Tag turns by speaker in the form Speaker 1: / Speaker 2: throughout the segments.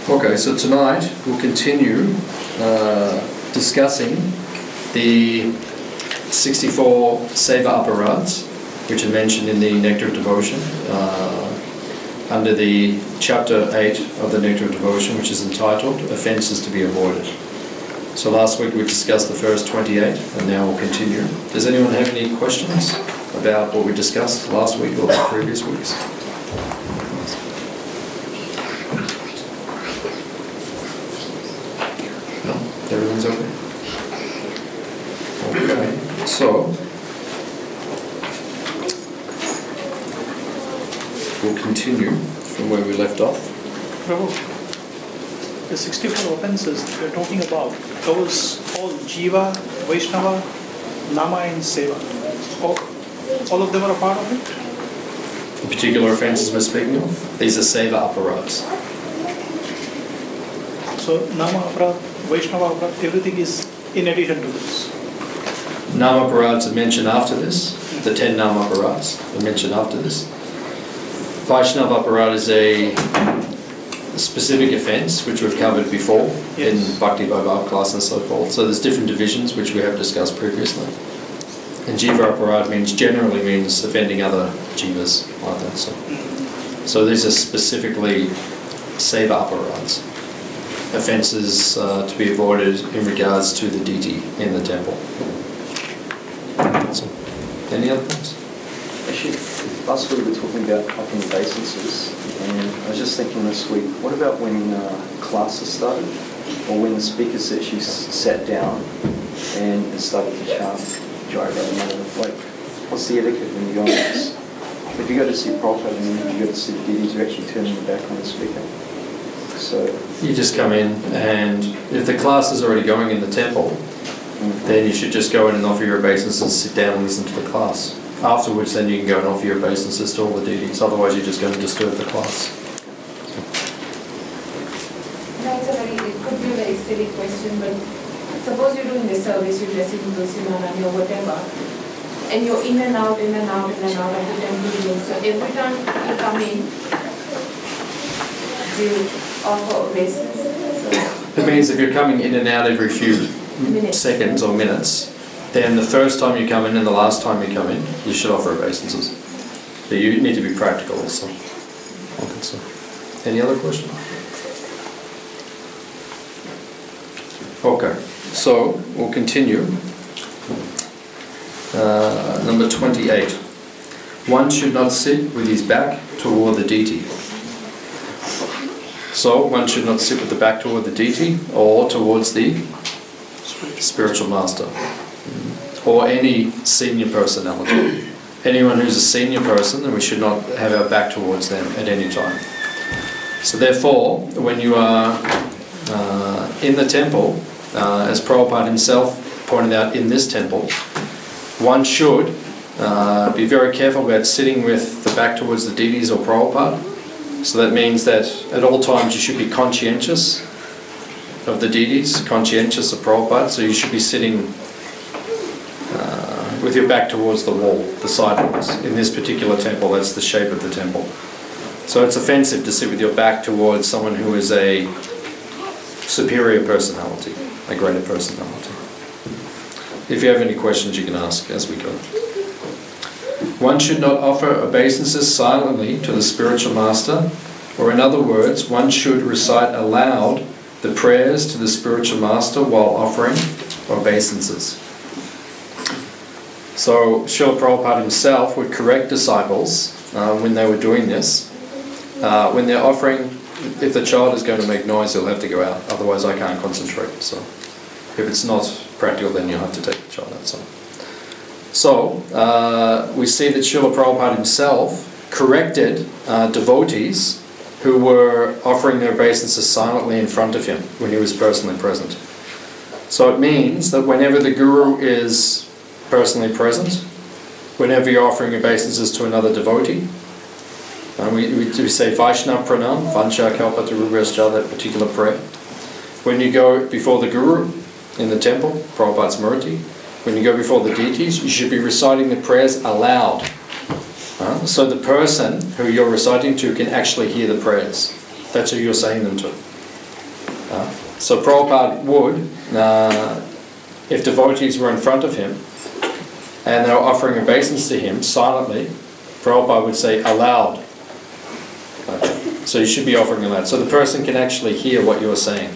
Speaker 1: Okay, so tonight we'll continue discussing the 64 Seva Aparads, which are mentioned in the Nectar of Devotion, under the chapter 8 of the Nectar of Devotion, which is entitled Offences to be Avoided. So last week we discussed the first 28, and now we'll continue. Does anyone have any questions about what we discussed last week or the previous weeks? No? Everyone's okay? Okay, so we'll continue from where we left off.
Speaker 2: Prabhu, the 64 offenses that we're talking about, those all Jiva, Vaishnava, Nama and Seva. All of them are a part of it?
Speaker 1: The particular offences we're speaking of, these are Seva Aparads.
Speaker 2: So Nama Aparad, Vaishnava Aparad, everything is in addition to this.
Speaker 1: Nama Aparads are mentioned after this. The 10 Nama Aparads are mentioned after this. Vaishnava Aparad is a specific offence which we've covered before in Bhakti-yoga class and so forth. So there's different divisions which we have discussed previously. And Jiva Aparad generally means offending other jivas like that. So these are specifically Seva Aparads, offences to be avoided in regards to the deity in the temple. So, any other points?
Speaker 3: Actually, last week we were talking about upping obeisances, and I was just thinking this week, what about when classes started, or when the speakers actually sat down and started to chant Jai Radha? Like, what's the etiquette when you go on this? If you go to see Prabhupada and then you go to see the deities, you're actually turning your back on the speaker. So
Speaker 1: you just come in, and if the class is already going in the temple, then you should just go in and offer your obeisances, sit down and listen to the class. Afterwards, then you can go and offer your obeisances to all the deities. Otherwise, you're just going to disturb the class.
Speaker 4: No, it could be a very silly question, but suppose you're doing the service, you're dressing Tusimana or whatever, and you're in and out of the temple. So every time you come in, you offer obeisances.
Speaker 1: It means if you're coming in and out every few seconds or minutes, then the first time you come in and the last time you come in, you should offer obeisances. So you need to be practical also. Okay, so any other question? Okay, so we'll continue. Number 28. One should not sit with his back toward the deity. So one should not sit with the back toward the deity or towards the spiritual master or any senior personality. Anyone who's a senior person, then we should not have our back towards them at any time. So therefore, when you are in the temple, as Prabhupada himself pointed out in this temple, one should be very careful about sitting with the back towards the deities or Prabhupada. So that means that at all times you should be conscientious of the deities, conscientious of Prabhupada, so you should be sitting with your back towards the wall, the side walls. In this particular temple, that's the shape of the temple. So it's offensive to sit with your back towards someone who is a superior personality, a greater personality. If you have any questions, you can ask as we go. One should not offer obeisances silently to the spiritual master, or in other words, one should recite aloud the prayers to the spiritual master while offering obeisances. So Srila Prabhupada himself would correct disciples when they were doing this. When they're offering, if the child is going to make noise, he'll have to go out, otherwise I can't concentrate. So if it's not practical, then you'll have to take the child outside. So we see that Srila Prabhupada himself corrected devotees who were offering their obeisances silently in front of him when he was personally present. So it means that whenever the Guru is personally present, whenever you're offering obeisances to another devotee, we say Vaishnav Pranam, Vancha Kalpata Rubhascha, that particular prayer. When you go before the Guru in the temple, Prabhupada's Murti, when you go before the deities, you should be reciting the prayers aloud. So the person who you're reciting to can actually hear the prayers. That's who you're saying them to. So Prabhupada would, if devotees were in front of him and they were offering obeisance to him silently, Prabhupada would say aloud. So you should be offering aloud, so the person can actually hear what you're saying.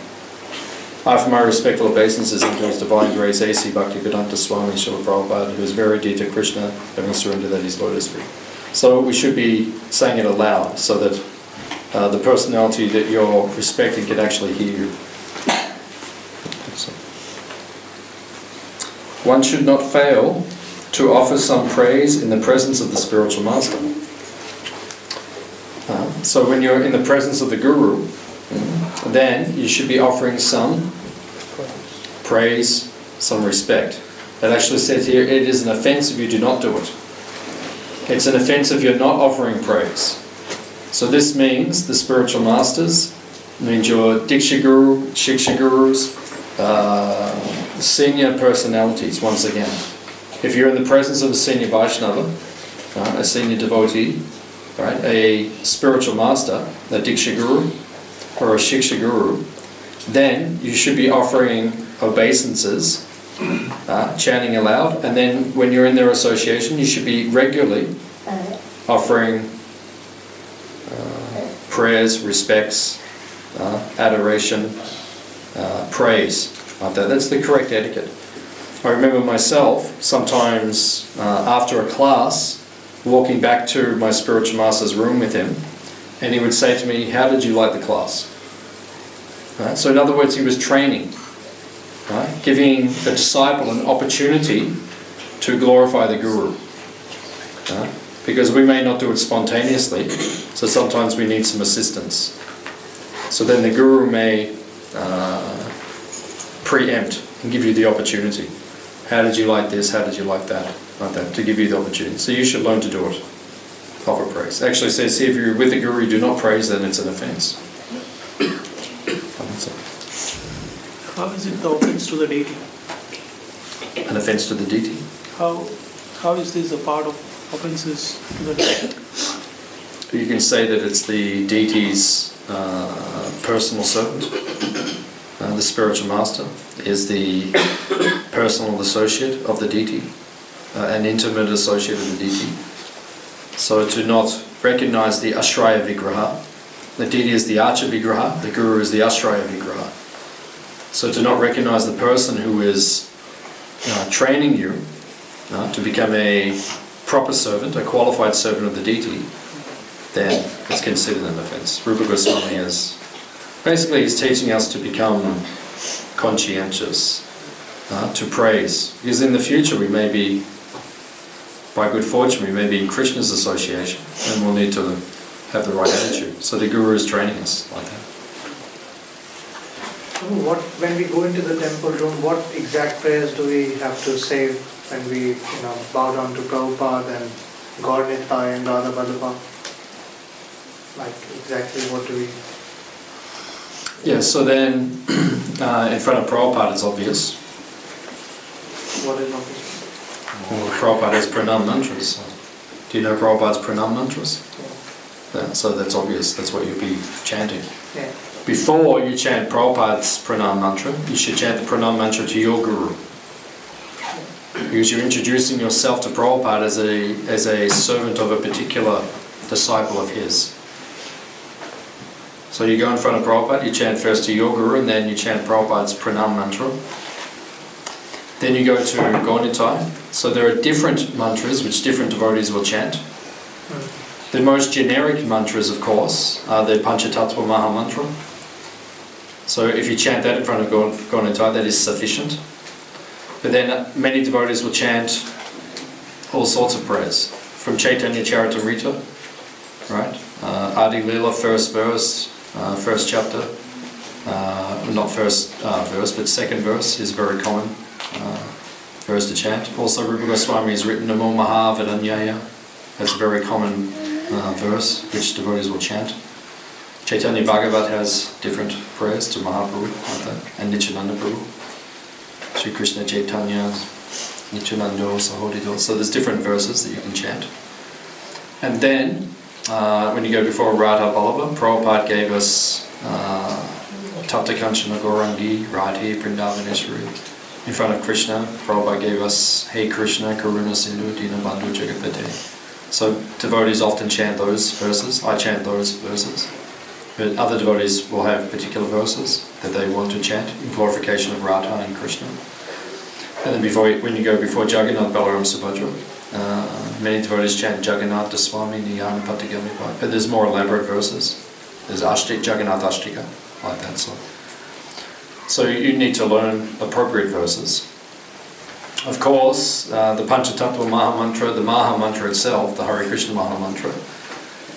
Speaker 1: I offer my respectful obeisances unto His Divine Grace A.C. Bhaktivedanta Swami Prabhupada, who is very dear to Krishna, having surrendered at His lotus feet. So we should be saying it aloud, so that the personality that you're respecting can actually hear you. So. One should not fail to offer some praise in the presence of the spiritual master. So when you're in the presence of the Guru, then you should be offering some praise, some respect. It actually says here, it is an offense if you do not do it. It's an offense if you're not offering praise. So this means the spiritual masters, means your Diksha Guru, Shiksha Gurus, senior personalities, once again. If you're in the presence of a senior Vaishnava, a senior devotee, right, a spiritual master, a Diksha Guru, or a Shiksha Guru, then you should be offering obeisances, chanting aloud, and then when you're in their association, you should be regularly offering prayers, respects, adoration, praise. Like that. That's the correct etiquette. I remember myself, sometimes after a class, walking back to my spiritual master's room with him, and he would say to me, "How did you like the class?" Right? So in other words, he was training, right? Giving the disciple an opportunity to glorify the Guru. Right? Because we may not do it spontaneously, so sometimes we need some assistance. So then the Guru may preempt and give you the opportunity. How did you like this? How did you like that? Like that, to give you the opportunity. So you should learn to do it. Offer praise. Actually, it says here, if you're with the Guru, you do not praise, then it's an offense.
Speaker 2: How is it the offense to the deity?
Speaker 1: An offense to the deity?
Speaker 2: How is this a part of offenses to the deity?
Speaker 1: You can say that it's the deity's personal servant. The spiritual master is the personal associate of the deity, an intimate associate of the deity. So to not recognize the Ashraya Vigraha, the deity is the Archa Vigraha, the Guru is the Ashraya Vigraha. So to not recognize the person who is training you to become a proper servant, a qualified servant of the deity, then it's considered an offense. Rupa Goswami is basically he's teaching us to become conscientious, to praise. Because in the future we may be, by good fortune, we may be in Krishna's association and we'll need to have the right attitude. So the Guru is training us like that.
Speaker 5: When we go into the temple room, what exact prayers do we have to say when we bow down to Prabhupada and Gaur Nitai and Radha Vallabha? Like exactly what do we...
Speaker 1: Yeah, so then in front of Prabhupada it's obvious.
Speaker 5: What is obvious?
Speaker 1: Well, Prabhupada has pranam mantras. Do you know Prabhupada's pranam mantras? Yeah, so that's obvious, that's what you'll be chanting.
Speaker 5: Yeah.
Speaker 1: Before you chant Prabhupada's pranam mantra, you should chant the pranam mantra to your Guru. Because you're introducing yourself to Prabhupada as a servant of a particular disciple of his. So you go in front of Prabhupada, you chant first to your Guru, and then you chant Prabhupada's pranam mantra. Then you go to Gaur Nitai. So there are different mantras which different devotees will chant. The most generic mantras, of course, are the Panchatattva maha-mantra. So if you chant that in front of Gaur Nitai, that is sufficient. But then many devotees will chant all sorts of prayers. From Chaitanya Charitamrita, right? Adi Lila, first verse, first chapter. Not first verse, but second verse is very common verse to chant. Also Rupa Goswami has written Namo Mahavadanyaya. That's a very common verse which devotees will chant. Chaitanya Bhagavat has different prayers to Mahaprabhu like that, and Nityananda Prabhu. Sri Krishna Chaitanya, Nityanando, Sahodito. So there's different verses that you can chant. And then, when you go before Radha Vallabha, Prabhupada gave us Tata Kanchana Gaurangi, Radhe Vrindavaneshwari. In front of Krishna, Prabhupada gave us Hey Krishna, Karuna Sindhu, Dina Bandhu Jagapate. So devotees often chant those verses. I chant those verses. But other devotees will have particular verses that they want to chant in glorification of Radha and Krishna. And then when you go before Jagannath, Balaram, Subhadra, many devotees chant Jagannatha Swami Niyana Patigami. But there's more elaborate verses. There's Jagannath Ashtika, like that. So you need to learn appropriate verses. Of course, the Panchatattva maha-mantra, the maha-mantra itself, the Hare Krishna maha-mantra,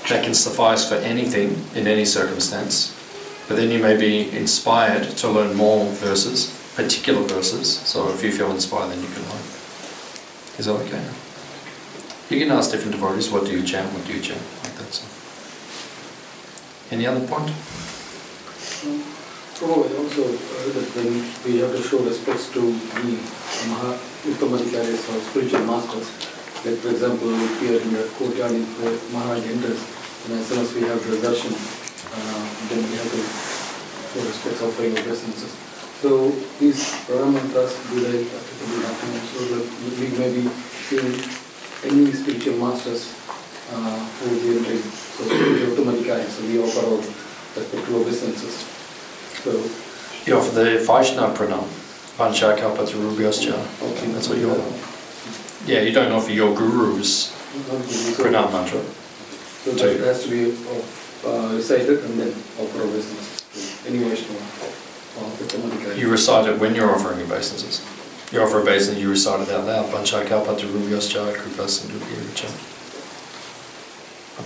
Speaker 1: that can suffice for anything in any circumstance. But then you may be inspired to learn more verses, particular verses. So if you feel inspired, then you can learn. Is that okay? You can ask different devotees, what do you chant, what do you chant? Like that. So. Any other point?
Speaker 6: Oh, also that when we have to show respects to the maha-mantra or spiritual masters, like for example, here in the courtyard, if Maharaj enters, and as soon as we have the darshan, then we have to show respects, offering obeisances. So these mantras, do they applicable happen? So that we may be seeing any spiritual masters who will be entering. So automatically, so we offer our respectful obeisances. So
Speaker 1: you offer the Vaishnava pranam, Vancha Kalpata Rubhyascha.
Speaker 6: okay.
Speaker 1: That's what you offer. Yeah, you don't offer your guru's pranam mantra.
Speaker 6: So that has to be recited and then offer obeisances to any Vaishnava.
Speaker 1: You recite it when you're offering obeisances. You offer obeisance, you recite it out loud. Vancha Kalpata Rubhyascha Kripa Sindhu Giricha.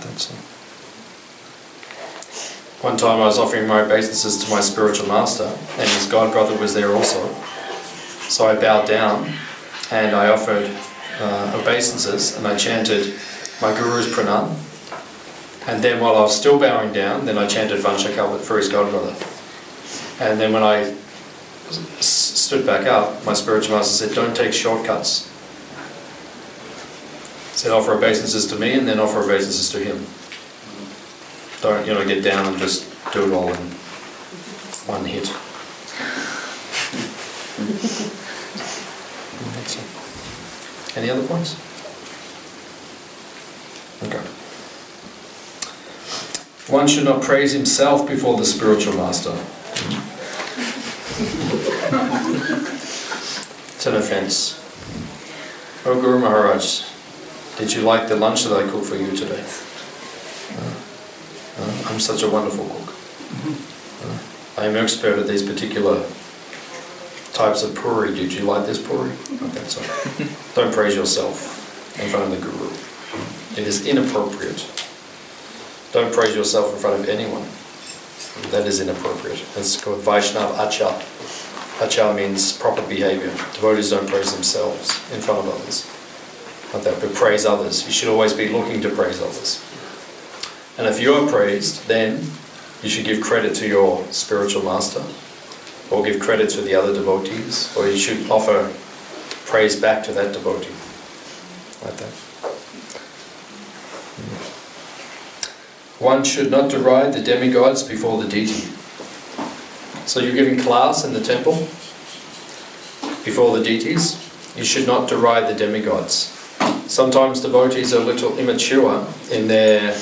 Speaker 1: That's it. One time I was offering my obeisances to my spiritual master, and his god brother was there also. So I bowed down and I offered obeisances and I chanted my guru's pranam. And then while I was still bowing down, then I chanted Vanchakalpat for his god brother. And then when I stood back up, my spiritual master said, don't take shortcuts. He said, offer obeisances to me and then offer obeisances to him. Don't, get down and just do it all in one hit. Any other points? Okay. One should not praise himself before the spiritual master. It's an offense. Oh Guru Maharaj, did you like the lunch that I cooked for you today? I'm such a wonderful cook. I am expert at these particular types of puri. Did you like this puri? Okay, so don't praise yourself in front of the Guru. It is inappropriate. Don't praise yourself in front of anyone. That is inappropriate. It's called Vaishnava-Achar. Achar means proper behavior. Devotees don't praise themselves in front of others. Like that, but praise others. You should always be looking to praise others. And if you are praised, then you should give credit to your spiritual master, or give credit to the other devotees, or you should offer praise back to that devotee. Like that. One should not deride the demigods before the deity. So you're giving class in the temple before the deities. You should not deride the demigods. Sometimes devotees are a little immature in their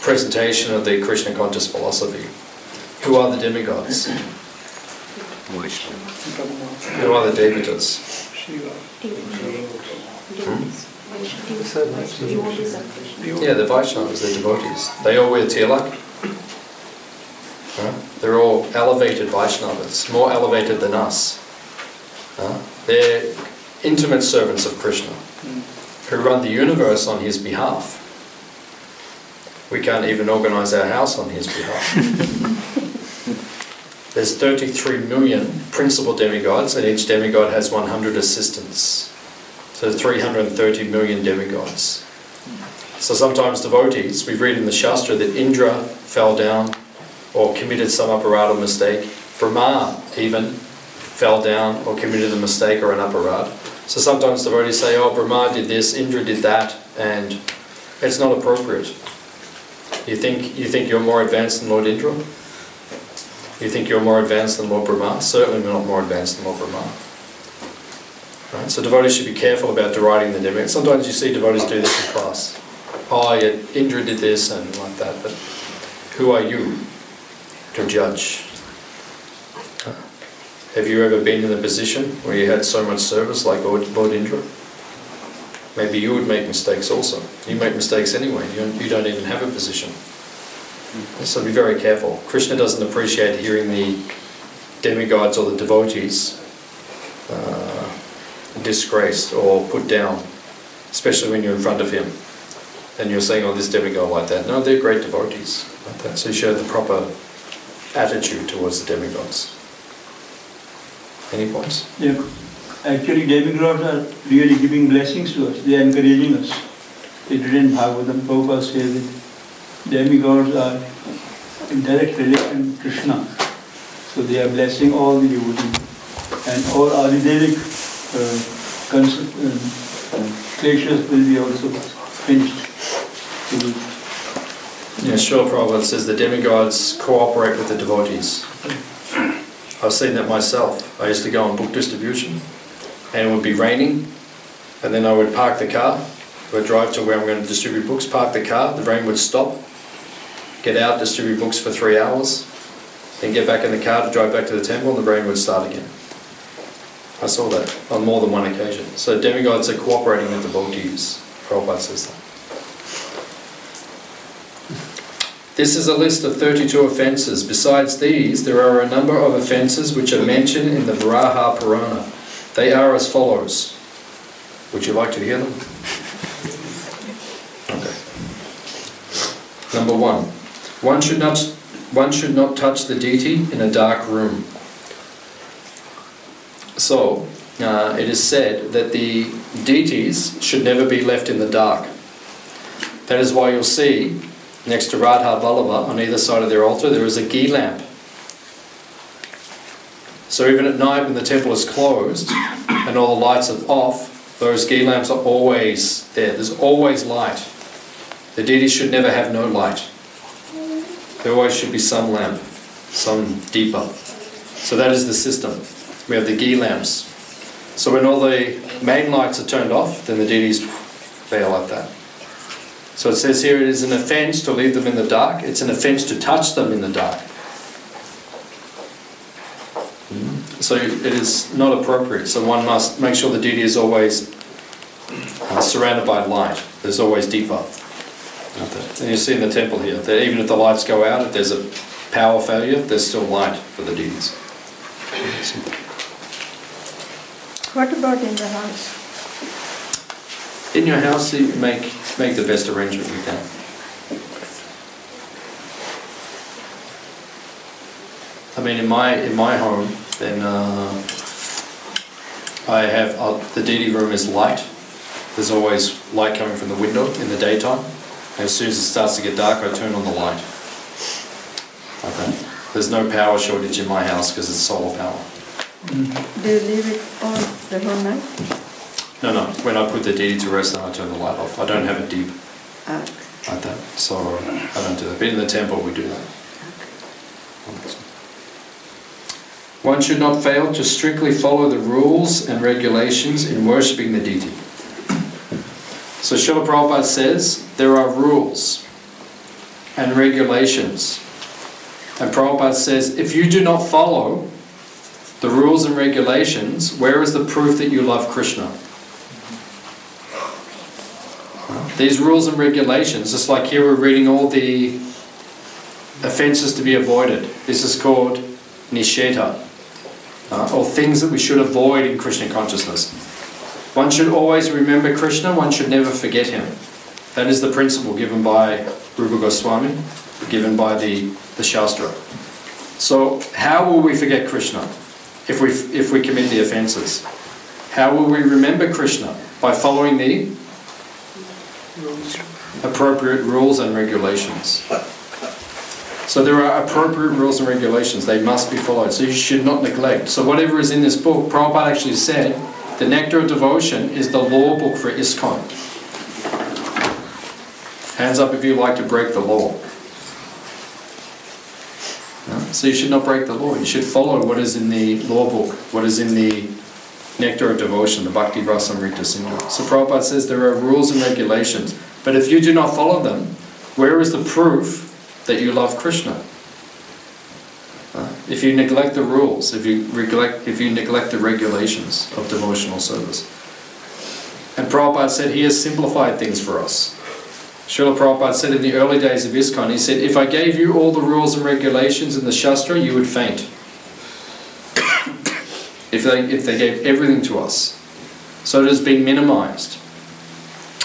Speaker 1: presentation of the Krishna conscious philosophy. Who are the demigods? Who are the devatas? Yeah, the Vaishnavas, they're devotees. They all wear tilak. They're all elevated Vaishnavas, more elevated than us. They're intimate servants of Krishna, who run the universe on his behalf. We can't even organize our house on his behalf. There's 33 million principal demigods, and each demigod has 100 assistants. So 330 million demigods. So sometimes devotees, we read in the Shastra that Indra fell down or committed some aparad or mistake. Brahma even fell down or committed a mistake or an aparad. So sometimes devotees say, oh, Brahma did this, Indra did that, and it's not appropriate. You think you're more advanced than Lord Indra? You think you're more advanced than Lord Brahma? Certainly we're not more advanced than Lord Brahma. Right? So devotees should be careful about deriding the demigods. Sometimes you see devotees do this in class. Oh, yeah, Indra did this and like that, but who are you to judge? Have you ever been in a position where you had so much service like Lord Indra? Maybe you would make mistakes also. You make mistakes anyway. You don't even have a position. So be very careful. Krishna doesn't appreciate hearing the demigods or the devotees disgraced or put down, especially when you're in front of him and you're saying, oh, this demigod like that. No, they're great devotees like that. So you show the proper attitude towards the demigods. Any points?
Speaker 7: Yeah. Actually, demigods are really giving blessings to us. They are encouraging us. It didn't Bhagavatam. Prabhupada says that demigods are in direct relation to Krishna. So they are blessing all the devotees. And all Adidevik kleshas will be also finished.
Speaker 1: Yeah, Srila Prabhupada says the demigods cooperate with the devotees. I've seen that myself. I used to go on book distribution and it would be raining and then I would park the car, I would drive to where I'm going to distribute books, park the car, the rain would stop, get out, distribute books for 3 hours, then get back in the car to drive back to the temple and the rain would start again. I saw that on more than one occasion. So demigods are cooperating with the devotees. Prabhupada says that. This is a list of 32 offences. Besides these, there are a number of offences which are mentioned in the Varaha Purana. They are as follows. Would you like to hear them? Okay. Number 1. One should not touch the deity in a dark room. So, it is said that the deities should never be left in the dark. That is why you'll see next to Radha Vallabha, on either side of their altar, there is a ghee lamp. So even at night when the temple is closed and all the lights are off, those ghee lamps are always there. There's always light. The deities should never have no light. There always should be some lamp, some deepa. So that is the system. We have the ghee lamps. So when all the main lights are turned off, then the deities bail like that. So it says here it is an offence to leave them in the dark. It's an offence to touch them in the dark. So it is not appropriate. So one must make sure the deity is always surrounded by light. There's always deepa. And you see in the temple here that even if the lights go out, if there's a power failure, there's still light for the deities.
Speaker 8: What about in the house?
Speaker 1: In your house, you make the best arrangement you can. I mean, in my home, then I have the deity room is light. There's always light coming from the window in the daytime. And as soon as it starts to get dark, I turn on the light. Okay. There's no power shortage in my house because it's solar power.
Speaker 8: Do you leave it on the whole night?
Speaker 1: No. When I put the deity to rest, then I turn the light off. I don't have it deep like that, so I don't do that. But in the temple, we do that. One should not fail to strictly follow the rules and regulations in worshipping the deity. So Srila Prabhupada says there are rules and regulations. And Prabhupada says if you do not follow the rules and regulations, where is the proof that you love Krishna? These rules and regulations, just like here we're reading all the offences to be avoided. This is called nisheta, or things that we should avoid in Krishna consciousness. One should always remember Krishna, one should never forget him. That is the principle given by Rupa Goswami, given by the Shastra. So how will we forget Krishna if we commit the offences? How will we remember Krishna? By following the appropriate rules and regulations. So there are appropriate rules and regulations. They must be followed. So you should not neglect. So whatever is in this book, Prabhupada actually said, the Nectar of Devotion is the law book for ISKCON. Hands up if you like to break the law. No? So you should not break the law. You should follow what is in the law book, what is in the Nectar of Devotion, the Bhakti Rasamrita Sindhu. So Prabhupada says there are rules and regulations, but if you do not follow them, where is the proof that you love Krishna? If you neglect the rules, if you neglect the regulations of devotional service. And Prabhupada said he has simplified things for us. Srila Prabhupada said in the early days of ISKCON, he said, if I gave you all the rules and regulations in the Shastra, you would faint. If they gave everything to us. So it has been minimized.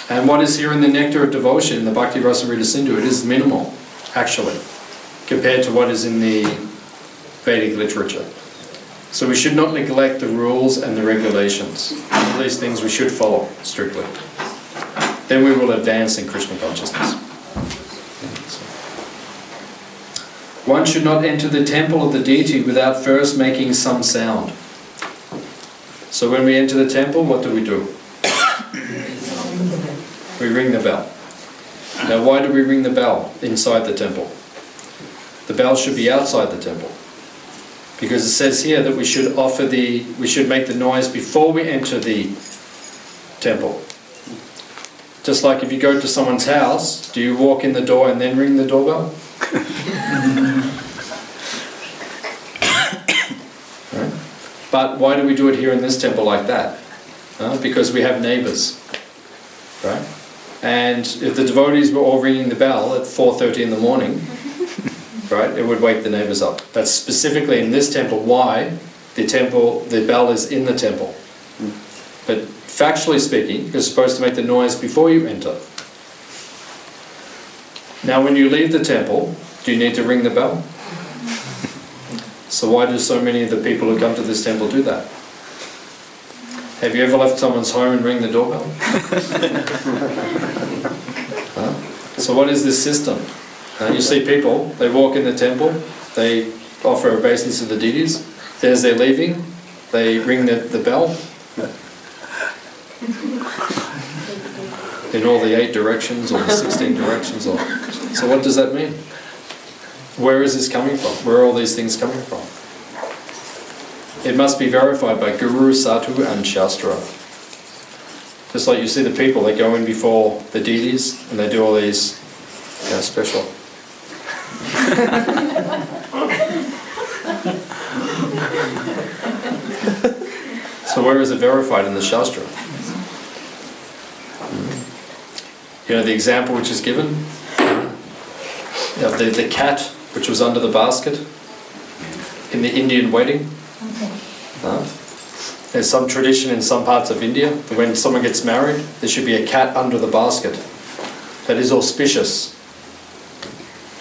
Speaker 1: And what is here in the Nectar of Devotion, in the Bhakti Rasamrita Sindhu, it is minimal, actually, compared to what is in the Vedic literature. So we should not neglect the rules and the regulations. All these things we should follow strictly. Then we will advance in Krishna consciousness. One should not enter the temple of the deity without first making some sound. So when we enter the temple, what do? We ring the bell. Now why do we ring the bell inside the temple? The bell should be outside the temple. Because it says here that we should make the noise before we enter the temple. Just like if you go to someone's house, do you walk in the door and then ring the doorbell? Right? But why do we do it here in this temple like that? Because we have neighbors. Right? And if the devotees were all ringing the bell at 4:30 in the morning, right, it would wake the neighbors up. That's specifically in this temple why the bell is in the temple. But factually speaking, you're supposed to make the noise before you enter. Now when you leave the temple, do you need to ring the bell? So why do so many of the people who come to this temple do that? Have you ever left someone's home and ring the doorbell? So what is this system? You see people, they walk in the temple, they offer obeisance to the deities, as they're leaving, they ring the bell. In all the 8 directions or the 16 directions. So what does that mean? Where is this coming from? Where are all these things coming from? It must be verified by Guru, Sadhu and Shastra. Just like you see the people, they go in before the deities and they do all these special. So where is it verified in the Shastra? You know the example which is given? Of the cat which was under the basket in the Indian wedding. There's some tradition in some parts of India that when someone gets married, there should be a cat under the basket. That is auspicious.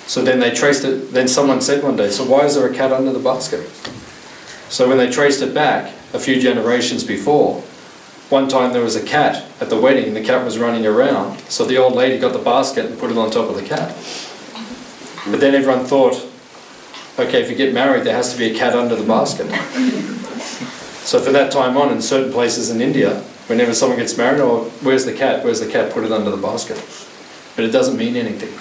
Speaker 1: So then they traced it, then someone said one day, so why is there a cat under the basket? So when they traced it back a few generations before, one time there was a cat at the wedding and the cat was running around, so the old lady got the basket and put it on top of the cat. But then everyone thought, okay, if you get married there has to be a cat under the basket. So for that time on, in certain places in India, whenever someone gets married, oh, where's the cat? Where's the cat? Put it under the basket. But it doesn't mean anything.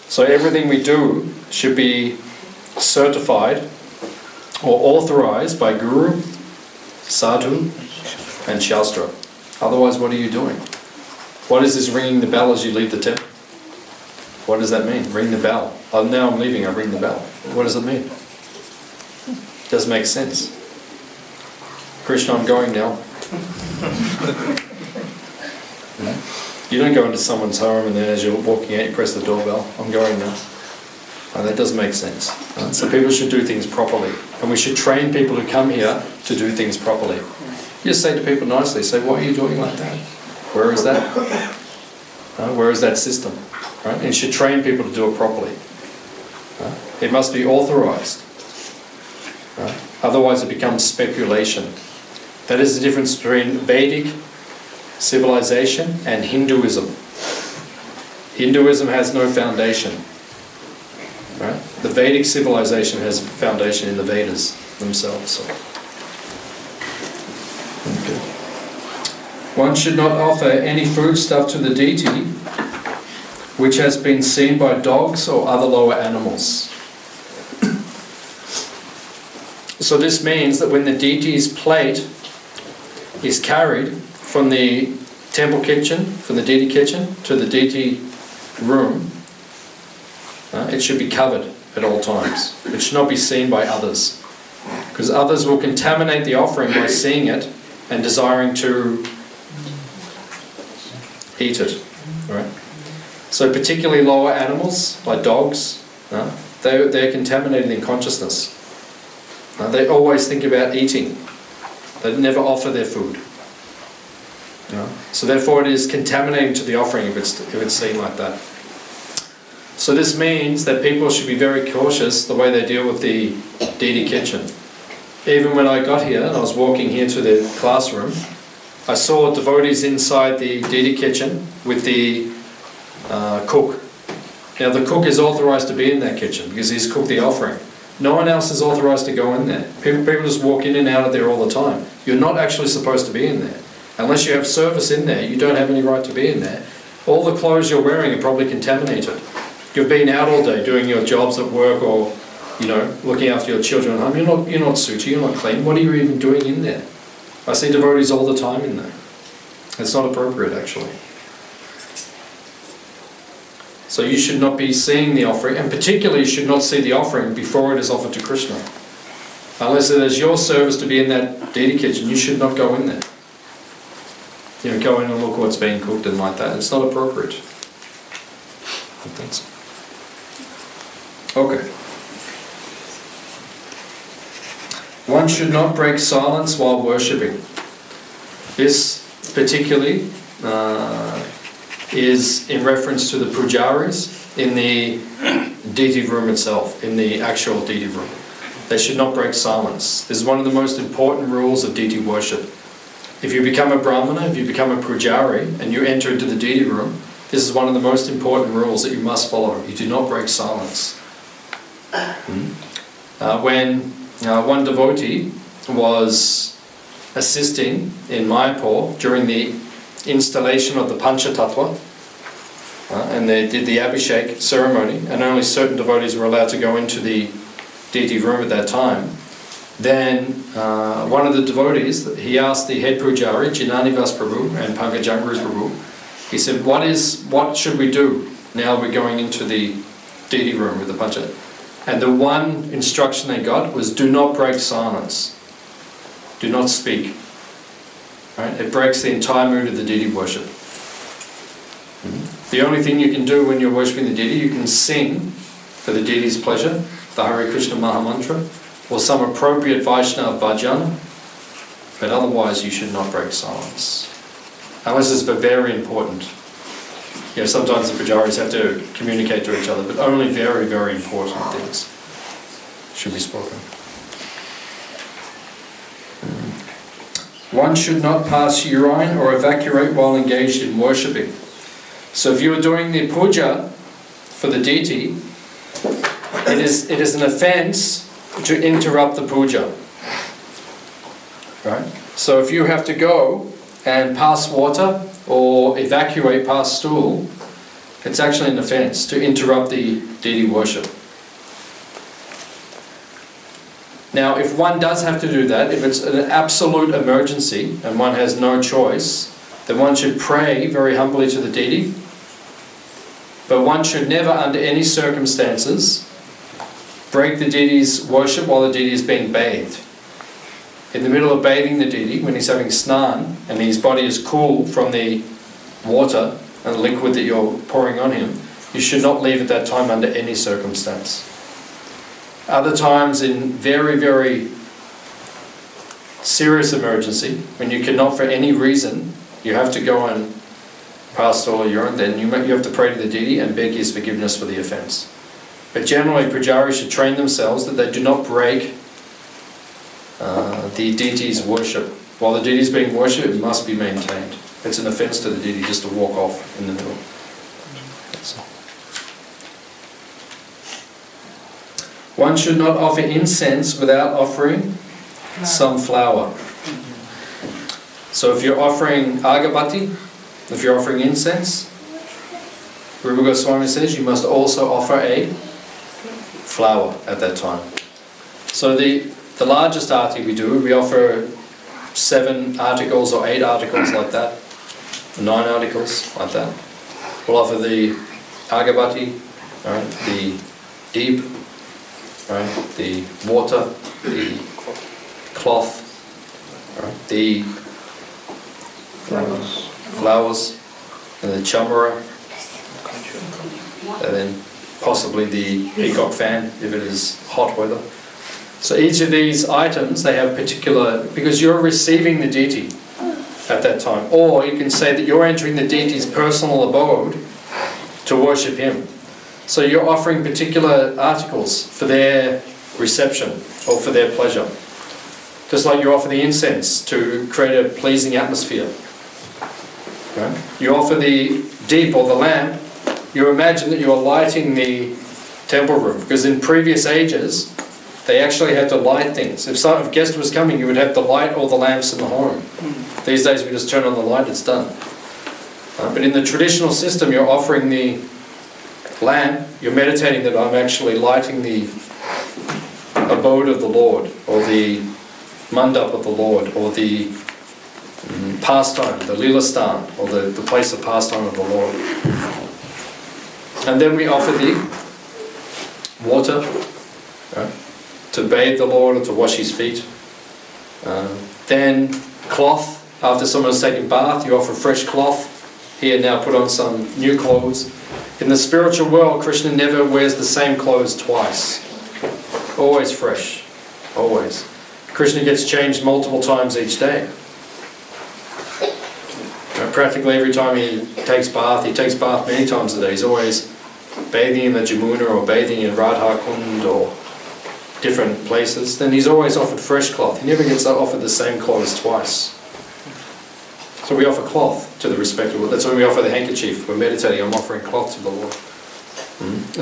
Speaker 1: So everything we do should be certified or authorized by Guru, Sadhu and Shastra. Otherwise, what are you doing? What is this ringing the bell as you leave the temple? What does that mean? Ring the bell. Oh, now I'm leaving, I ring the bell. What does it mean? Doesn't make sense. Krishna, I'm going now. You don't go into someone's home and then as you're walking out you press the doorbell. I'm going now. That doesn't make sense. So people should do things properly. And we should train people who come here to do things properly. You just say to people nicely, say, why are you doing like that? Where is that? Where is that system? Right? And you should train people to do it properly. It must be authorized. Otherwise it becomes speculation. That is the difference between Vedic civilization and Hinduism. Hinduism has no foundation. Right? The Vedic civilization has foundation in the Vedas themselves. So. Okay. One should not offer any foodstuff to the deity which has been seen by dogs or other lower animals. So this means that when the deity's plate is carried from the temple kitchen, from the deity kitchen to the deity room, it should be covered at all times. It should not be seen by others, because others will contaminate the offering by seeing it and desiring to eat it. Right? So particularly lower animals, like dogs, they're contaminated in consciousness. They always think about eating. They never offer their food. So therefore it is contaminating to the offering if it's seen like that. So this means that people should be very cautious the way they deal with the deity kitchen. Even when I got here and I was walking here to the classroom, I saw devotees inside the deity kitchen with the cook. Now the cook is authorized to be in that kitchen because he's cooked the offering. No one else is authorized to go in there. People just walk in and out of there all the time. You're not actually supposed to be in there. Unless you have service in there, you don't have any right to be in there. All the clothes you're wearing are probably contaminated. You've been out all day doing your jobs at work or, looking after your children at home. You're not suchi, you're not clean. What are you even doing in there? I see devotees all the time in there. It's not appropriate, actually. So you should not be seeing the offering, and particularly you should not see the offering before it is offered to Krishna. Unless it is your service to be in that deity kitchen, you should not go in there. Go in and look what's being cooked and like that. It's not appropriate. I think so. Okay. One should not break silence while worshipping. This particularly is in reference to the pujaris in the deity room itself, in the actual deity room. They should not break silence. This is one of the most important rules of deity worship. If you become a brahmana, if you become a pujari, and you enter into the deity room, this is one of the most important rules that you must follow. You do not break silence. When one devotee was assisting in Mayapur during the installation of the Panchatattva, and they did the Abhishek ceremony, and only certain devotees were allowed to go into the deity room at that time, then one of the devotees, he asked the head pujari, Jinanivas Prabhu and Pankajangris Prabhu, he said, what should we do now we're going into the deity room with the Pancha? And the one instruction they got was, do not break silence. Do not speak. Right? It breaks the entire mood of the deity worship. The only thing you can do when you're worshipping the deity, you can sing for the deity's pleasure, the Hare Krishna maha-mantra, or some appropriate Vaishnava bhajan, but otherwise you should not break silence. Unless it's very important. Sometimes the pujaris have to communicate to each other, but only very, very important things should be spoken. One should not pass urine or evacuate while engaged in worshipping. So if you are doing the puja for the deity, it is an offense to interrupt the puja. Right? So if you have to go and pass water or evacuate past stool, it's actually an offense to interrupt the deity worship. Now, if one does have to do that, if it's an absolute emergency and one has no choice, then one should pray very humbly to the deity. But one should never, under any circumstances, break the deity's worship while the deity is being bathed. In the middle of bathing the deity, when he's having snan, and his body is cool from the water and the liquid that you're pouring on him, you should not leave at that time under any circumstance. Other times, in very, very serious emergency, when you cannot for any reason, you have to go and pass all urine, then you have to pray to the deity and beg his forgiveness for the offense. But generally, pujaris should train themselves that they do not break the deity's worship. While the deity is being worshipped, it must be maintained. It's an offense to the deity just to walk off in the middle. So. One should not offer incense without offering some flower. So if you're offering agabati, if you're offering incense, Rupa Goswami says you must also offer a flower at that time. So the the largest arti we do, we offer 7 articles or 8 articles like that, 9 articles like that. We'll offer the agabati, right, the deep, right, the water, the cloth, right, the flowers, and the chamara, and then possibly the peacock fan if it is hot weather. So each of these items, they have particular, because you're receiving the deity at that time. Or you can say that you're entering the deity's personal abode to worship him. So you're offering particular articles for their reception or for their pleasure. Just like you offer the incense to create a pleasing atmosphere. Right? You offer the deep or the lamp, you imagine that you are lighting the temple room. Because in previous ages, they actually had to light things. If a guest was coming, you would have to light all the lamps in the home. These days we just turn on the light, it's done. But in the traditional system, you're offering the lamp, you're meditating that I'm actually lighting the abode of the Lord, or the mandap of the Lord, or the pastime, the lilastan, or the place of pastime of the Lord. And then we offer the water, right, to bathe the Lord or to wash his feet. Then cloth, after someone's taken bath, you offer fresh cloth. Here now put on some new clothes. In the spiritual world, Krishna never wears the same clothes twice. Always fresh, always. Krishna gets changed multiple times each day. Practically every time he takes bath many times a day. He's always bathing in the Jamuna or bathing in Radha Kund or different places. Then he's always offered fresh cloth. He never gets offered the same clothes twice. So we offer cloth to the respected Lord. That's when we offer the handkerchief. We're meditating, I'm offering cloth to the Lord.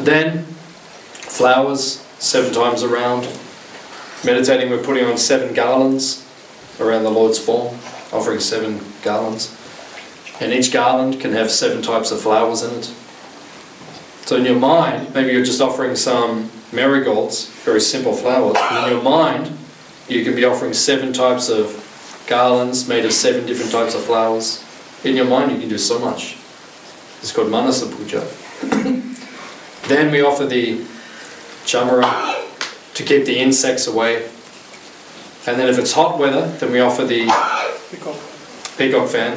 Speaker 1: Then flowers 7 times around. Meditating, we're putting on 7 garlands around the Lord's form, offering 7 garlands. And each garland can have 7 types of flowers in it. So in your mind, maybe you're just offering some marigolds, very simple flowers, but in your mind, you can be offering 7 types of garlands made of 7 different types of flowers. In your mind, you can do so much. It's called Manasa Puja. Then we offer the chamara to keep the insects away. And then if it's hot weather, then we offer the peacock fan.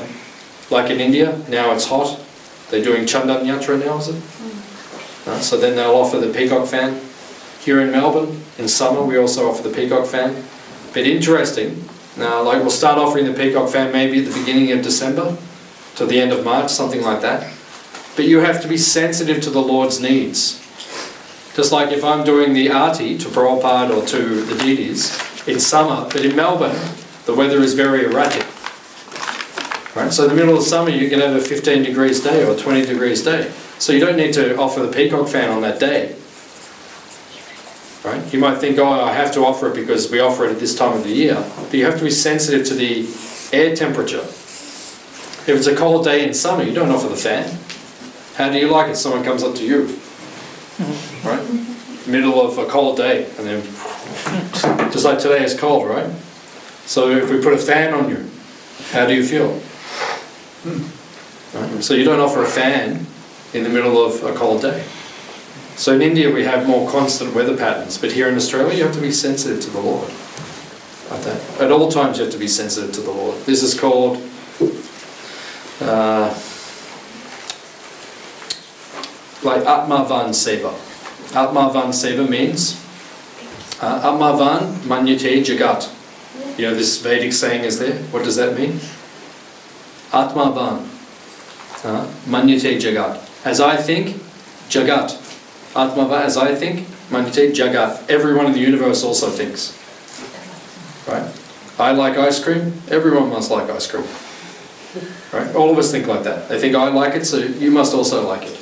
Speaker 1: Like in India, now it's hot. They're doing Chandan Yatra now, is it? So then they'll offer the peacock fan. Here in Melbourne, in summer, we also offer the peacock fan. But interesting, now like we'll start offering the peacock fan maybe at the beginning of December to the end of March, something like that. But you have to be sensitive to the Lord's needs. Just like if I'm doing the arti to Prabhupada or to the deities in summer, but in Melbourne, the weather is very erratic. Right? So in the middle of summer, you can have a 15 degrees day or a 20 degrees day. So you don't need to offer the peacock fan on that day. Right? You might think, oh, I have to offer it because we offer it at this time of the year. But you have to be sensitive to the air temperature. If it's a cold day in summer, you don't offer the fan. How do you like it? Someone comes up to you. Right? Middle of a cold day, and then just like today is cold, right? So if we put a fan on you, how do you feel? Right? So you don't offer a fan in the middle of a cold day. So in India we have more constant weather patterns, but here in Australia you have to be sensitive to the Lord. Like that. At all times you have to be sensitive to the Lord. This is called like Atmavan Seva. Atmavan Seva means Atmavan Manyate Jagat. You know this Vedic saying is there. What does that mean? Atmavan Manyate Jagat. As I think, Jagat. Atmavan, as I think, Manyate Jagat. Everyone in the universe also thinks. Right? I like ice cream, everyone must like ice cream. Right? All of us think like that. They think I like it, so you must also like it.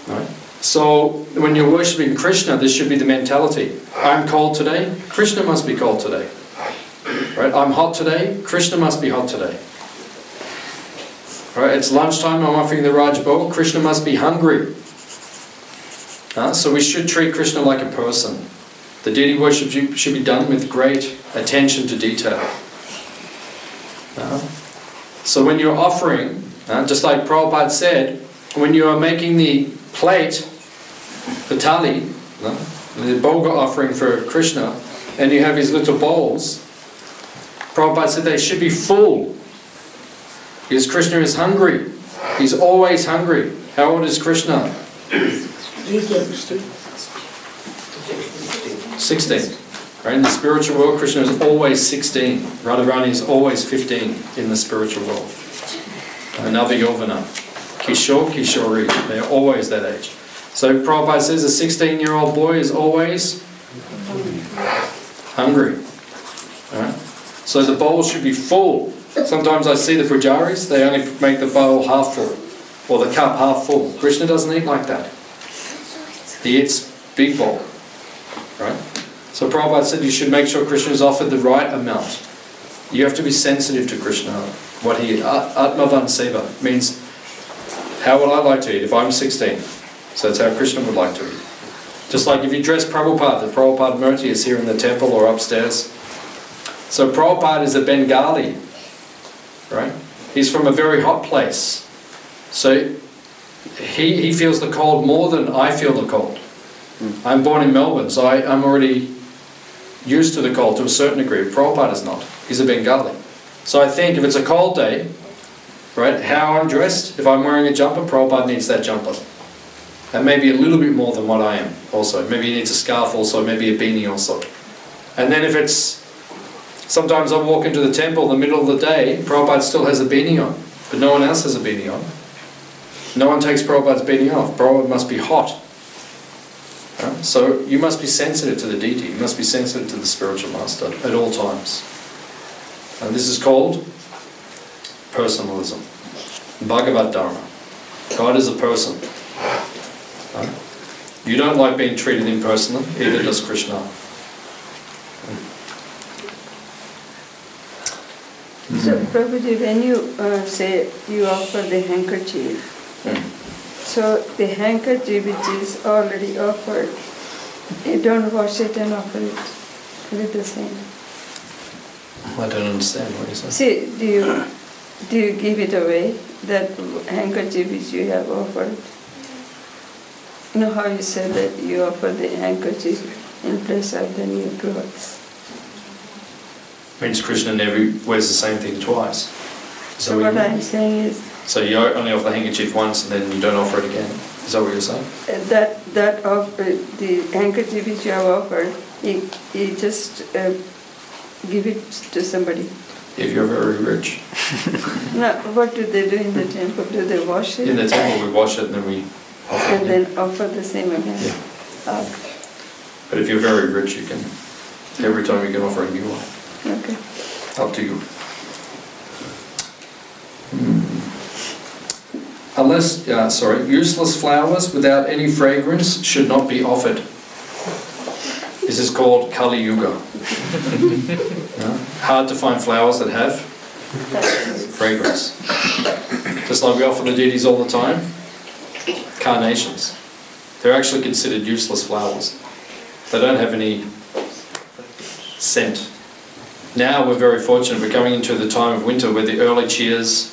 Speaker 1: Right? So when you're worshipping Krishna, this should be the mentality. I'm cold today, Krishna must be cold today. Right? I'm hot today, Krishna must be hot today. Right? It's lunchtime, I'm offering the Raj Bhog, Krishna must be hungry. So we should treat Krishna like a person. The deity worship should be done with great attention to detail. So when you're offering, just like Prabhupada said, when you are making the plate, the thali, the bhoga offering for Krishna, and you have his little bowls, Prabhupada said they should be full. Because Krishna is hungry. He's always hungry. How old is Krishna? 16. Right? In the spiritual world, Krishna is always 16. Radharani is always 15 in the spiritual world. Navayovana. Kishore, Kishori. They're always that age. So Prabhupada says a 16-year-old boy is always hungry. Right? So the bowl should be full. Sometimes I see the pujaris, they only make the bowl half full, or the cup half full. Krishna doesn't eat like that. He eats big bowl. Right? So Prabhupada said you should make sure Krishna is offered the right amount. You have to be sensitive to Krishna. What he Atmavan Seva means, how would I like to eat if I'm 16? So that's how Krishna would like to eat. Just like if you dress Prabhupada, the Prabhupada Murti is here in the temple or upstairs. So Prabhupada is a Bengali, right? He's from a very hot place. So he feels the cold more than I feel the cold. I'm born in Melbourne, so I'm already used to the cold to a certain degree. Prabhupada is not. He's a Bengali. So I think if it's a cold day, right, how I'm dressed, if I'm wearing a jumper, Prabhupada needs that jumper. And maybe a little bit more than what I am also. Maybe he needs a scarf also, maybe a beanie also. And then if it's, sometimes I walk into the temple in the middle of the day, Prabhupada still has a beanie on, but no one else has a beanie on. No one takes Prabhupada's beanie off. Prabhupada must be hot. So you must be sensitive to the deity. You must be sensitive to the spiritual master at all times. And this is called personalism. Bhagavad Dharma. God is a person. You don't like being treated impersonally, either does Krishna.
Speaker 8: So, Prabhuji, when you say you offer the handkerchief, so the handkerchief which is already offered, you don't wash it and offer it with the same.
Speaker 1: I don't understand what you're saying.
Speaker 8: See, do you give it away, that handkerchief which you have offered? You know how you said that you offer the handkerchief in place of the new clothes?
Speaker 1: Means Krishna never wears the same thing twice.
Speaker 8: So what I'm saying is...
Speaker 1: So you only offer the handkerchief once and then you don't offer it again. Is that what you're saying?
Speaker 8: That of the handkerchief which you have offered, you just give it to somebody.
Speaker 1: If you're very rich.
Speaker 8: Now, what do they do in the temple? Do they wash it?
Speaker 1: In the temple we wash it and then we offer it.
Speaker 8: And then offer the same again?
Speaker 1: Yeah.
Speaker 8: Okay.
Speaker 1: But if you're very rich, you can, every time you can offer a new one.
Speaker 8: Okay.
Speaker 1: Up to you. Unless, useless flowers without any fragrance should not be offered. This is called Kali Yuga. Hard to find flowers that have fragrance. Just like we offer the deities all the time, carnations. They're actually considered useless flowers. They don't have any scent. Now we're very fortunate, we're coming into the time of winter where the early cheers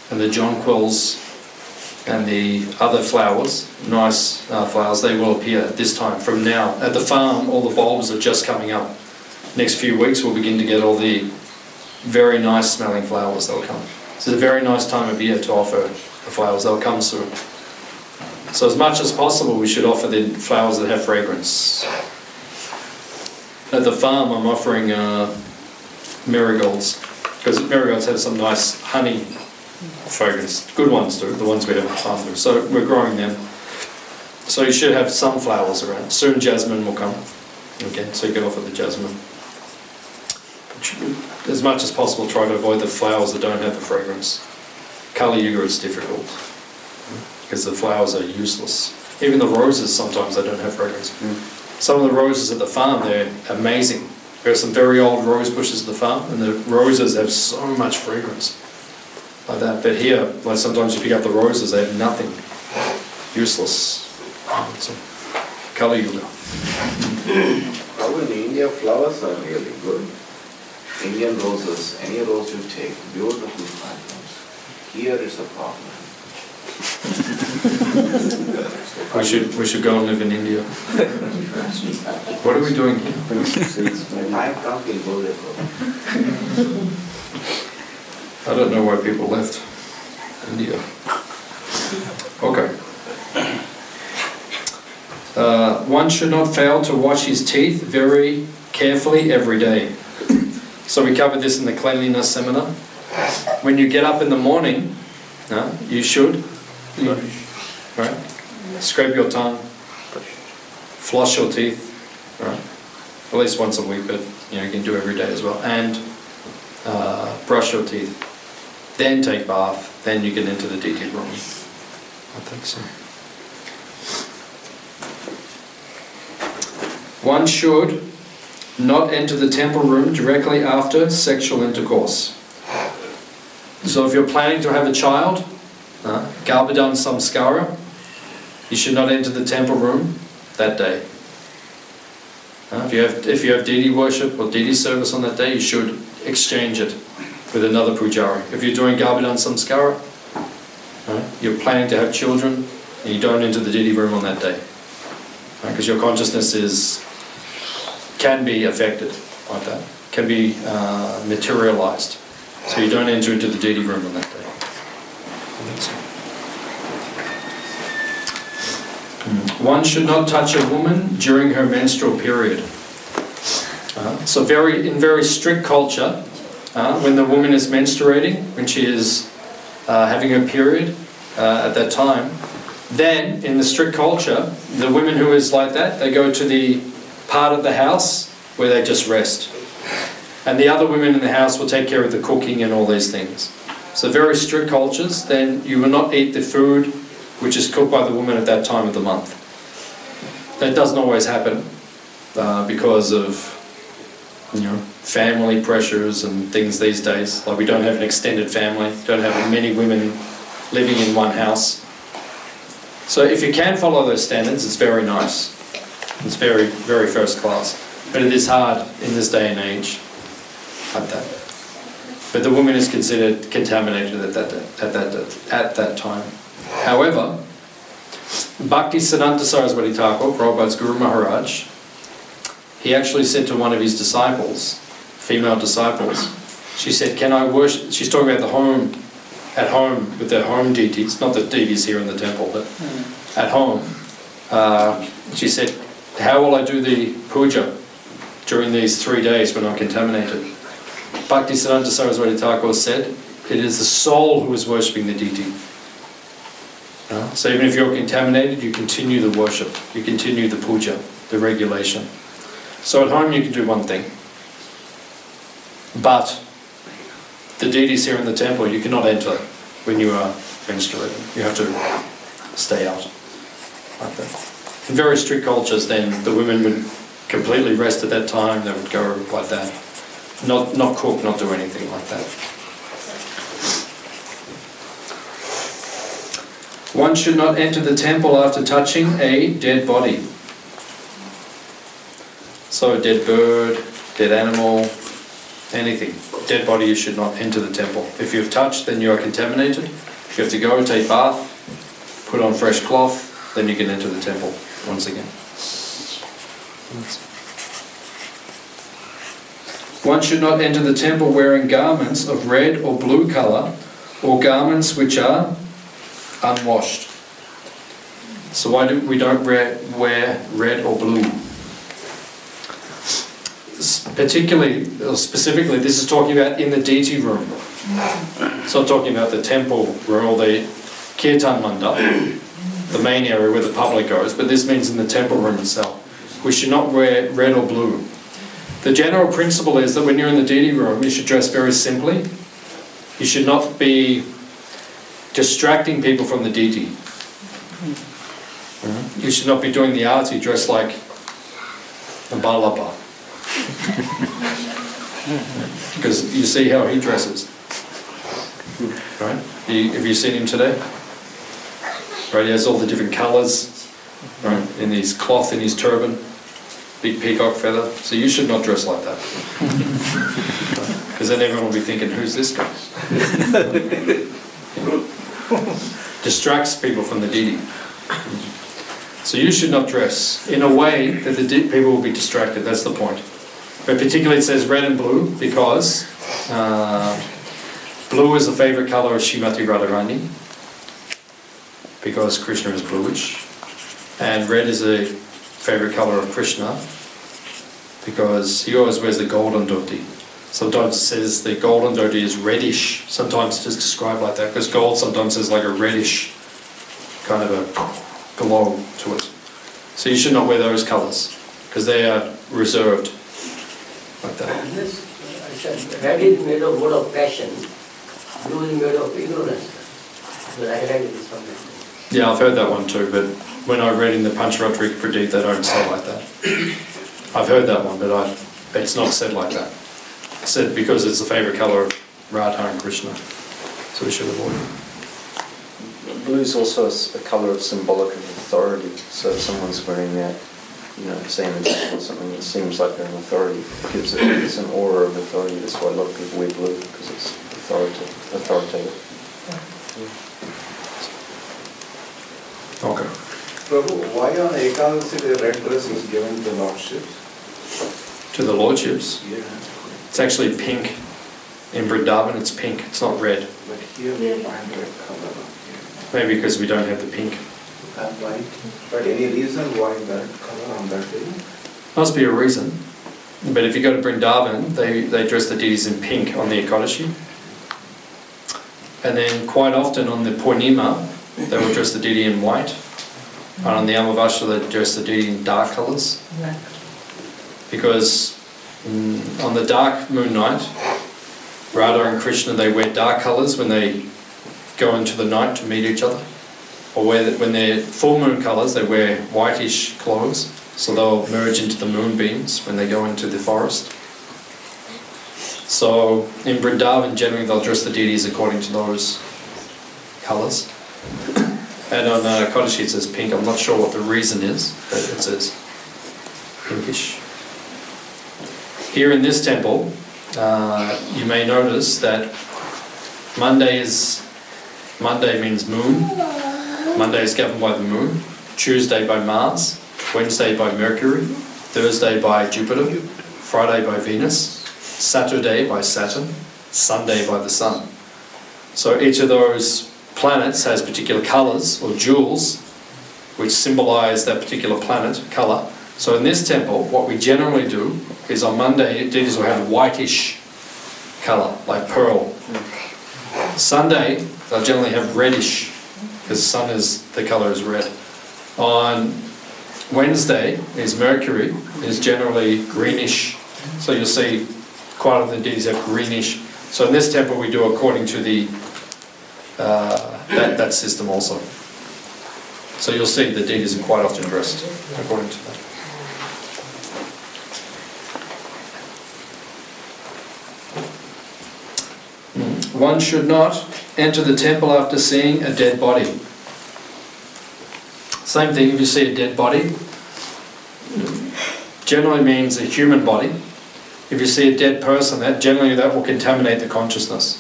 Speaker 1: and the jonquils and the other flowers, nice flowers, they will appear at this time. From now, at the farm, all the bulbs are just coming up. Next few weeks we'll begin to get all the very nice smelling flowers that will come. So it's a very nice time of year to offer the flowers, they'll come soon. So as much as possible we should offer the flowers that have fragrance. At the farm I'm offering marigolds, because marigolds have some nice honey fragrance. Good ones do, the ones we have at the farm do. So we're growing them. So you should have some flowers around. Soon jasmine will come. Okay, so you can offer the jasmine. As much as possible try to avoid the flowers that don't have the fragrance. Kali Yuga is difficult, because the flowers are useless. Even the roses sometimes they don't have fragrance. Some of the roses at the farm, they're amazing. There are some very old rose bushes at the farm, and the roses have so much fragrance. Like that. But here, like sometimes you pick up the roses, they have nothing. Useless. So, Kali Yuga.
Speaker 9: How in India flowers are really good. Indian roses, any rose you take, beautiful fragrance. Here is a problem.
Speaker 1: We should go and live in India. What are we doing here?
Speaker 9: I am talking about it.
Speaker 1: I don't know why people left India. Okay. One should not fail to wash his teeth very carefully every day. So we covered this in the cleanliness seminar. When you get up in the morning, you should right? Scrape your tongue, floss your teeth, right? At least once a week, but you can do every day as well. And brush your teeth. Then take bath. Then you get into the deity room. I think so. One should not enter the temple room directly after sexual intercourse. So if you're planning to have a child, Garbhadan Samskara, you should not enter the temple room that day. If you have deity worship or deity service on that day, you should exchange it with another pujari. If you're doing Garbhadan Samskara, you're planning to have children, and you don't enter the deity room on that day. Because your consciousness can be affected like that, can be materialized. So you don't enter into the deity room on that day. One should not touch a woman during her menstrual period. So in very strict culture, when the woman is menstruating, when she is having her period at that time, then in the strict culture, the women who is like that, they go to the part of the house where they just rest. And the other women in the house will take care of the cooking and all these things. So very strict cultures, then you will not eat the food which is cooked by the woman at that time of the month. That doesn't always happen because of family pressures and things these days. Like we don't have an extended family, don't have many women living in one house. So if you can follow those standards, it's very nice. It's very, very first class. But it is hard in this day and age like that. But the woman is considered contaminated at that time. However, Bhaktisiddhanta Saraswati Thakur, Prabhupada's Guru Maharaj, he actually said to one of his disciples, female disciples, she said, "Can I worship?" She's talking about at home with their home deities, not the deities here in the temple, but at home. She said, "How will I do the puja during these 3 days when I'm contaminated?" Bhaktisiddhanta Saraswati Thakur said, "It is the soul who is worshipping the deity." So even if you're contaminated, you continue the worship, you continue the puja, the regulation. So at home you can do one thing, but the deities here in the temple you cannot enter when you are menstruating. You have to stay out like that. In very strict cultures, then the women would completely rest at that time. They would go like that, not cook, not do anything like that. One should not enter the temple after touching a dead body. So a dead bird, dead animal, anything. Dead body, you should not enter the temple. If you've touched, then you are contaminated. You have to go, take bath, put on fresh cloth, then you can enter the temple once again. One should not enter the temple wearing garments of red or blue colour, or garments which are unwashed. So why do we don't wear red or blue? Particularly, or specifically, this is talking about in the deity room. It's not talking about the temple room or the kirtan mandap, the main area where the public goes, but this means in the temple room itself. We should not wear red or blue. The general principle is that when you're in the deity room, you should dress very simply. You should not be distracting people from the deity. You should not be doing the arati dressed like a balapa. Because you see how he dresses. Right? Have you seen him today? Right, he has all the different colours, right, in his cloth, in his turban. big peacock feather. So you should not dress like that. Because then everyone will be thinking, who's this guy? Distracts people from the deity. So you should not dress in a way that the people will be distracted. That's the point. But particularly it says red and blue because blue is the favorite color of Srimati Radharani because Krishna is bluish, and red is a favorite color of Krishna because he always wears the golden dhoti. Sometimes it says the golden dhoti is reddish. Sometimes it is described like that because gold sometimes has like a reddish kind of a glow to it. So you should not wear those colors because they are reserved like that.
Speaker 10: This, red is made of word of passion, blue is made of ignorance. But I read it somewhere.
Speaker 1: Yeah, I've heard that one too, but when I read in the Pancharatrik Pradeep, they don't say like that. I've heard that one, but it's not said like that. It's said because it's the favourite colour of Radha and Krishna, so we should avoid it.
Speaker 3: Blue is also a colour of symbolic of authority, so if someone's wearing that, say in a temple or something, it seems like they're an authority. It's an aura of authority. That's why a lot of people wear blue, because it's authoritative.
Speaker 1: Okay.
Speaker 9: Prabhu, why on Ekadasi the red dress is given to lordships?
Speaker 1: To the lordships?
Speaker 9: Yeah.
Speaker 1: It's actually pink. In Vrindavan it's pink, it's not red.
Speaker 9: But here we find red color on here.
Speaker 1: Maybe because we don't have the pink.
Speaker 9: And white. But any reason why that color on that day?
Speaker 1: Must be a reason. But if you go to Vrindavan, they dress the deities in pink on the Ekadashi. And then quite often on the Purnima, they will dress the deity in white. And on the Amavasya, they dress the deity in dark colours. Because on the dark moon night, Radha and Krishna, they wear dark colours when they go into the night to meet each other. Or when they're full moon colours, they wear whitish clothes. So they'll merge into the moonbeams when they go into the forest. So in Vrindavan, generally they'll dress the deities according to those colours. And on Kadashi it says pink. I'm not sure what the reason is, but it says pinkish. Here in this temple, you may notice that Monday means moon. Monday is governed by the moon. Tuesday by Mars. Wednesday by Mercury. Thursday by Jupiter. Friday by Venus. Saturday by Saturn. Sunday by the Sun. So each of those planets has particular colours or jewels which symbolise that particular planet colour. So in this temple, what we generally do is on Monday, deities will have whitish colour, like pearl. Sunday, they'll generally have reddish, because the colour is red. On Wednesday, Mercury is generally greenish. So you'll see quite a lot of the deities have greenish. So in this temple, we do according to the that system also. So you'll see the deities are quite often dressed according to that. One should not enter the temple after seeing a dead body. Same thing, if you see a dead body, generally means a human body. If you see a dead person, that will contaminate the consciousness,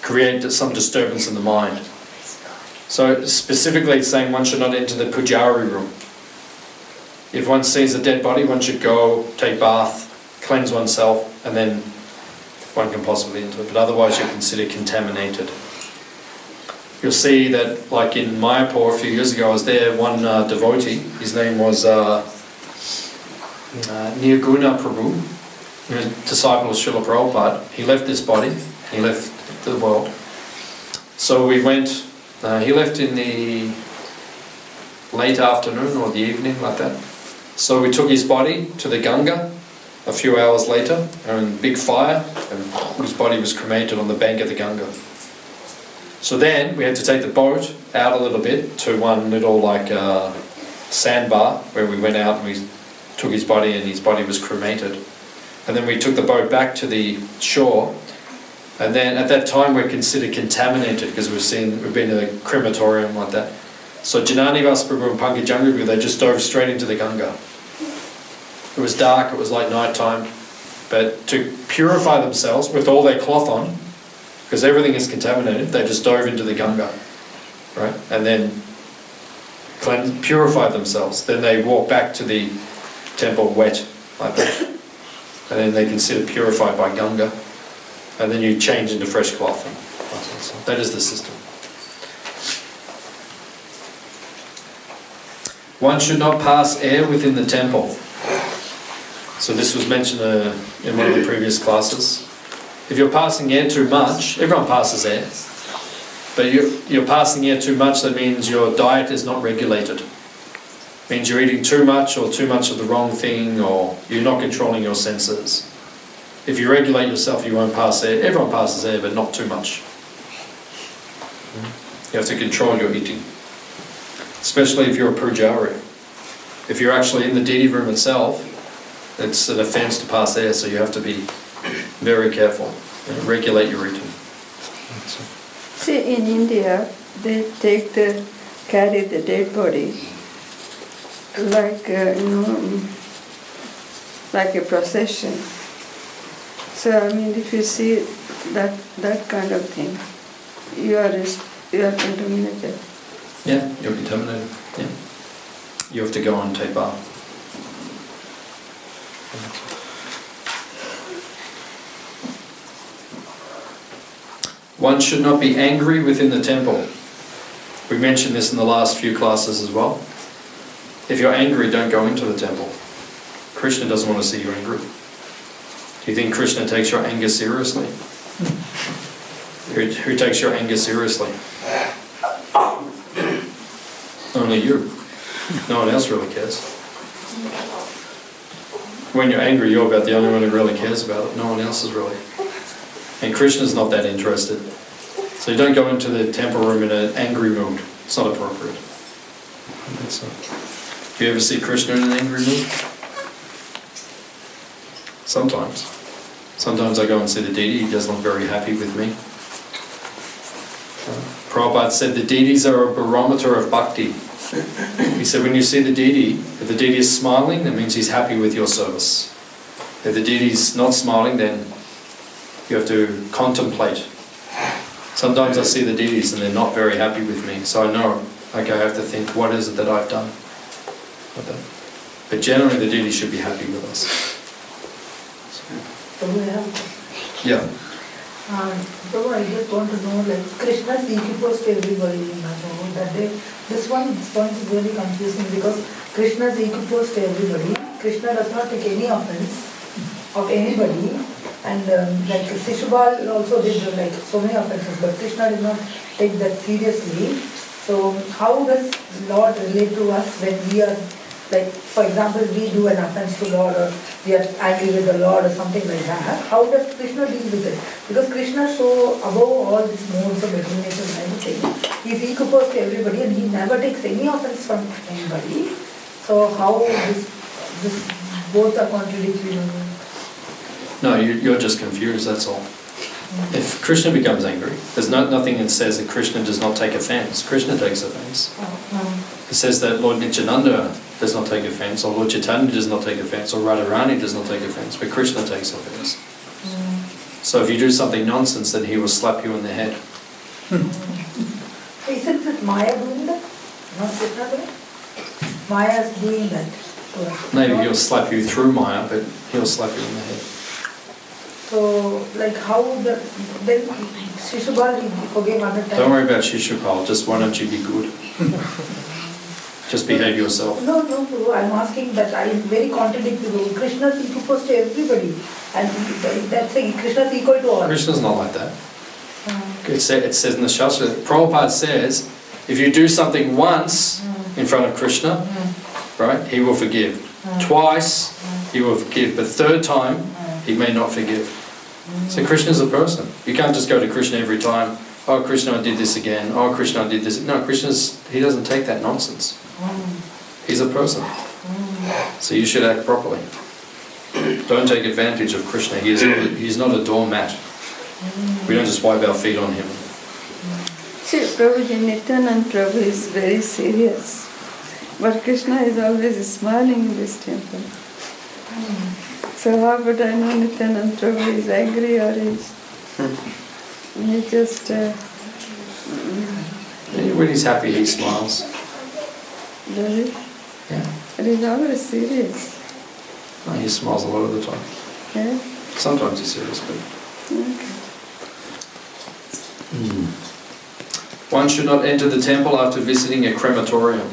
Speaker 1: create some disturbance in the mind. So specifically it's saying one should not enter the pujari room. If one sees a dead body, one should go, take bath, cleanse oneself, and then one can possibly enter it, but otherwise you're considered contaminated. You'll see that, like in Mayapur a few years ago, I was there, one devotee, his name was Nirguna Prabhu, he was a disciple of Srila Prabhupada. He left this body, he left the world. So we went, he left in the late afternoon or the evening, like that. So we took his body to the Ganga a few hours later, and big fire, and his body was cremated on the bank of the Ganga. So then we had to take the boat out a little bit to one little sandbar where we went out and we took his body, and his body was cremated. And then we took the boat back to the shore, and then at that time we're considered contaminated because we've been in a crematorium like that. So Janani Vasprabhu and Pankajangabu, they just dove straight into the Ganga. It was dark, it was like night time. But to purify themselves with all their cloth on, because everything is contaminated, they just dove into the Ganga, right? And then purified themselves. Then they walk back to the temple wet, like that. And then they consider purified by Ganga. And then you change into fresh cloth. That is the system. One should not pass air within the temple. So this was mentioned in one of the previous classes. If you're passing air too much, everyone passes air, but you're passing air too much, that means your diet is not regulated. It means you're eating too much or too much of the wrong thing, or you're not controlling your senses. If you regulate yourself, you won't pass air. Everyone passes air, but not too much. You have to control your eating. Especially if you're a pujari. If you're actually in the deity room itself, it's an offense to pass air, so you have to be very careful and regulate your eating.
Speaker 8: See, in India, they carry the dead body like like a procession. So I mean, if you see that kind of thing, you are contaminated.
Speaker 1: Yeah, you're contaminated. Yeah, you have to go and take bath. One should not be angry within the temple. We mentioned this in the last few classes as well. If you're angry, don't go into the temple. Krishna doesn't want to see you angry. Do you think Krishna takes your anger seriously? Who takes your anger seriously? Only you. No one else really cares. When you're angry, you're about the only one who really cares about it. No one else is really. And Krishna's not that interested. So you don't go into the temple room in an angry mood. It's not appropriate. Do you ever see Krishna in an angry mood? Sometimes. Sometimes I go and see the deity, he doesn't look very happy with me. Prabhupada said the deities are a barometer of bhakti. He said when you see the deity, if the deity is smiling, that means he's happy with your service. If the deity is not smiling, then you have to contemplate. Sometimes I see the deities and they're not very happy with me, so I know, okay, I have to think, what is it that I've done? But generally the deity should be happy with us. Yeah.
Speaker 11: Prabhu, I just want to know, like, Krishna's equipost to everybody, that day. This point is really confusing because Krishna's equipost to everybody. Krishna does not take any offense of anybody, and like Shishubal also did like so many offenses, but Krishna did not take that seriously. So how does Lord relate to us when we are, like, for example, we do an offense to Lord, or we are angry with the Lord or something like that? How does Krishna deal with it? Because Krishna is so above all these modes of determination and everything. He's equiposed to everybody and he never takes any offense from anybody. So how this both are contradictory?
Speaker 1: No, you're just confused, that's all. If Krishna becomes angry, there's nothing that says that Krishna does not take offense. Krishna takes offense. It says that Lord Nityananda does not take offense, or Lord Chaitanya does not take offense, or Radharani does not take offense, but Krishna takes offense. So if you do something nonsense, then he will slap you in the head.
Speaker 11: Isn't it Maya doing that? Not Krishna doing it? Maya is doing that.
Speaker 1: Maybe he'll slap you through Maya, but he'll slap you in the head.
Speaker 11: So, like, how then Shishubal forgave 100 times?
Speaker 1: Don't worry about Shishupal, just why don't you be good? Just behave yourself.
Speaker 11: No, Prabhu, I'm asking that I'm very contradictory. Krishna is equal to everybody, and that's saying Krishna is equal to all.
Speaker 1: Krishna's not like that. It says in the Shastra, Prabhupada says, if you do something once in front of Krishna, right, he will forgive. Twice, he will forgive, but third time, he may not forgive. So Krishna is a person. You can't just go to Krishna every time, oh Krishna, I did this again, oh Krishna, I did this. No, he doesn't take that nonsense. He's a person. So you should act properly. Don't take advantage of Krishna. He's not a doormat. We don't just wipe our feet on him.
Speaker 8: See, Prabhuji, Nityananda Prabhu is very serious. But Krishna is always smiling in this temple. So how would I know Nityananda Prabhu is angry or he just...
Speaker 1: When he's happy, he smiles.
Speaker 8: Does he?
Speaker 1: Yeah.
Speaker 8: But he's always serious.
Speaker 1: No, he smiles a lot of the time.
Speaker 8: Yeah?
Speaker 1: Sometimes he's serious, but...
Speaker 8: Okay.
Speaker 1: One should not enter the temple after visiting a crematorium.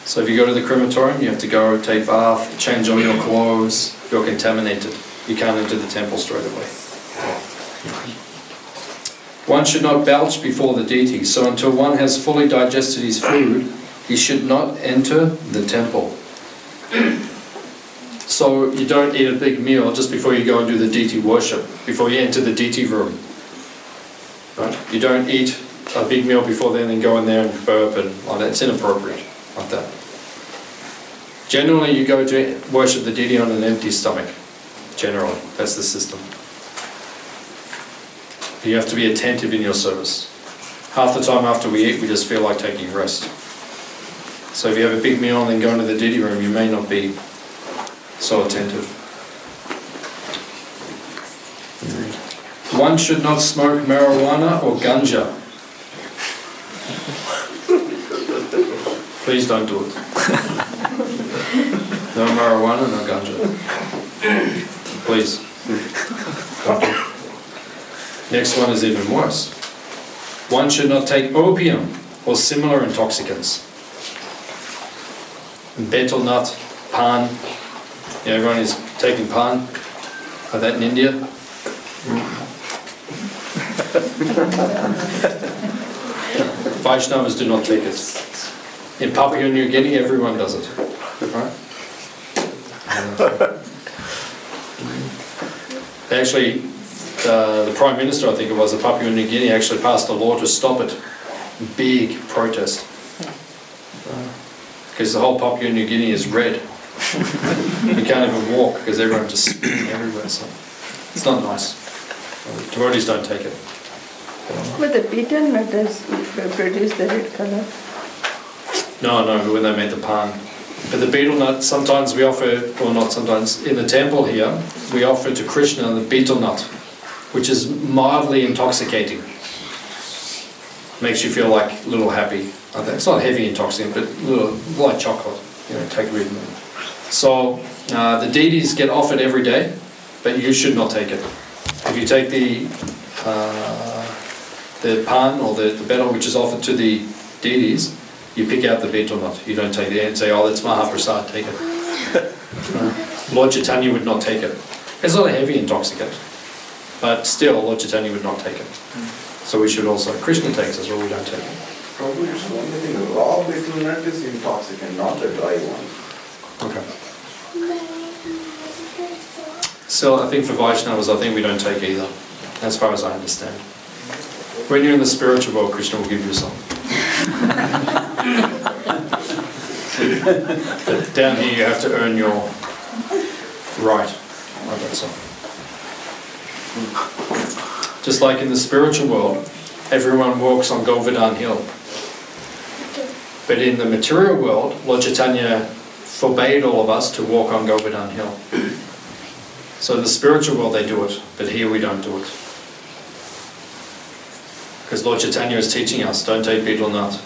Speaker 1: So if you go to the crematorium, you have to go take bath, change all your clothes, you're contaminated. You can't enter the temple straight away. One should not belch before the deity. So until one has fully digested his food, he should not enter the temple. So you don't eat a big meal just before you go and do the deity worship, before you enter the deity room. Right? You don't eat a big meal before then and go in there and burp and like that. It's inappropriate like that. Generally, you go to worship the deity on an empty stomach. Generally, that's the system. You have to be attentive in your service. Half the time after we eat, we just feel like taking rest. So if you have a big meal and then go into the deity room, you may not be so attentive. One should not smoke marijuana or ganja. Please don't do it. No marijuana, no ganja. Please. Don't do it. Next one is even worse. One should not take opium or similar intoxicants. Betel nut, pan. Yeah, everyone is taking pan. Like that in India. Vaishnavas do not take it. In Papua New Guinea, everyone does it. Right? Actually, the Prime Minister, I think it was, of Papua New Guinea actually passed a law to stop it. Big protest. Because the whole Papua New Guinea is red. You can't even walk because everyone's just spitting everywhere. So it's not nice. Devotees don't take it.
Speaker 8: But the betel nut does produce the red color.
Speaker 1: No, when they made the pan. But the betel nut, sometimes we offer, or not sometimes, in the temple here, we offer to Krishna the betel nut, which is mildly intoxicating. Makes you feel like a little happy. It's not heavy intoxicant, but a little like chocolate. Take a reading. So the deities get offered every day, but you should not take it. If you take the pan or the betel which is offered to the deities, you pick out the betel nut. You don't take it and say, oh, that's maha-prasad, take it. Lord Chaitanya would not take it. It's not a heavy intoxicant, but still Lord Chaitanya would not take it. So we should also, Krishna takes us, or we don't take it.
Speaker 9: Prabhu, it's only thing, raw betel nut is intoxicant, not the dry one.
Speaker 1: Okay. So I think for Vaishnavas, I think we don't take either, as far as I understand. When you're in the spiritual world, Krishna will give you some. But down here you have to earn your right. That's all. Just like in the spiritual world, everyone walks on Govardhan Hill. But in the material world, Lord Chaitanya forbade all of us to walk on Govardhan Hill. So in the spiritual world they do it, but here we don't do it. Because Lord Chaitanya is teaching us, don't take betel nut.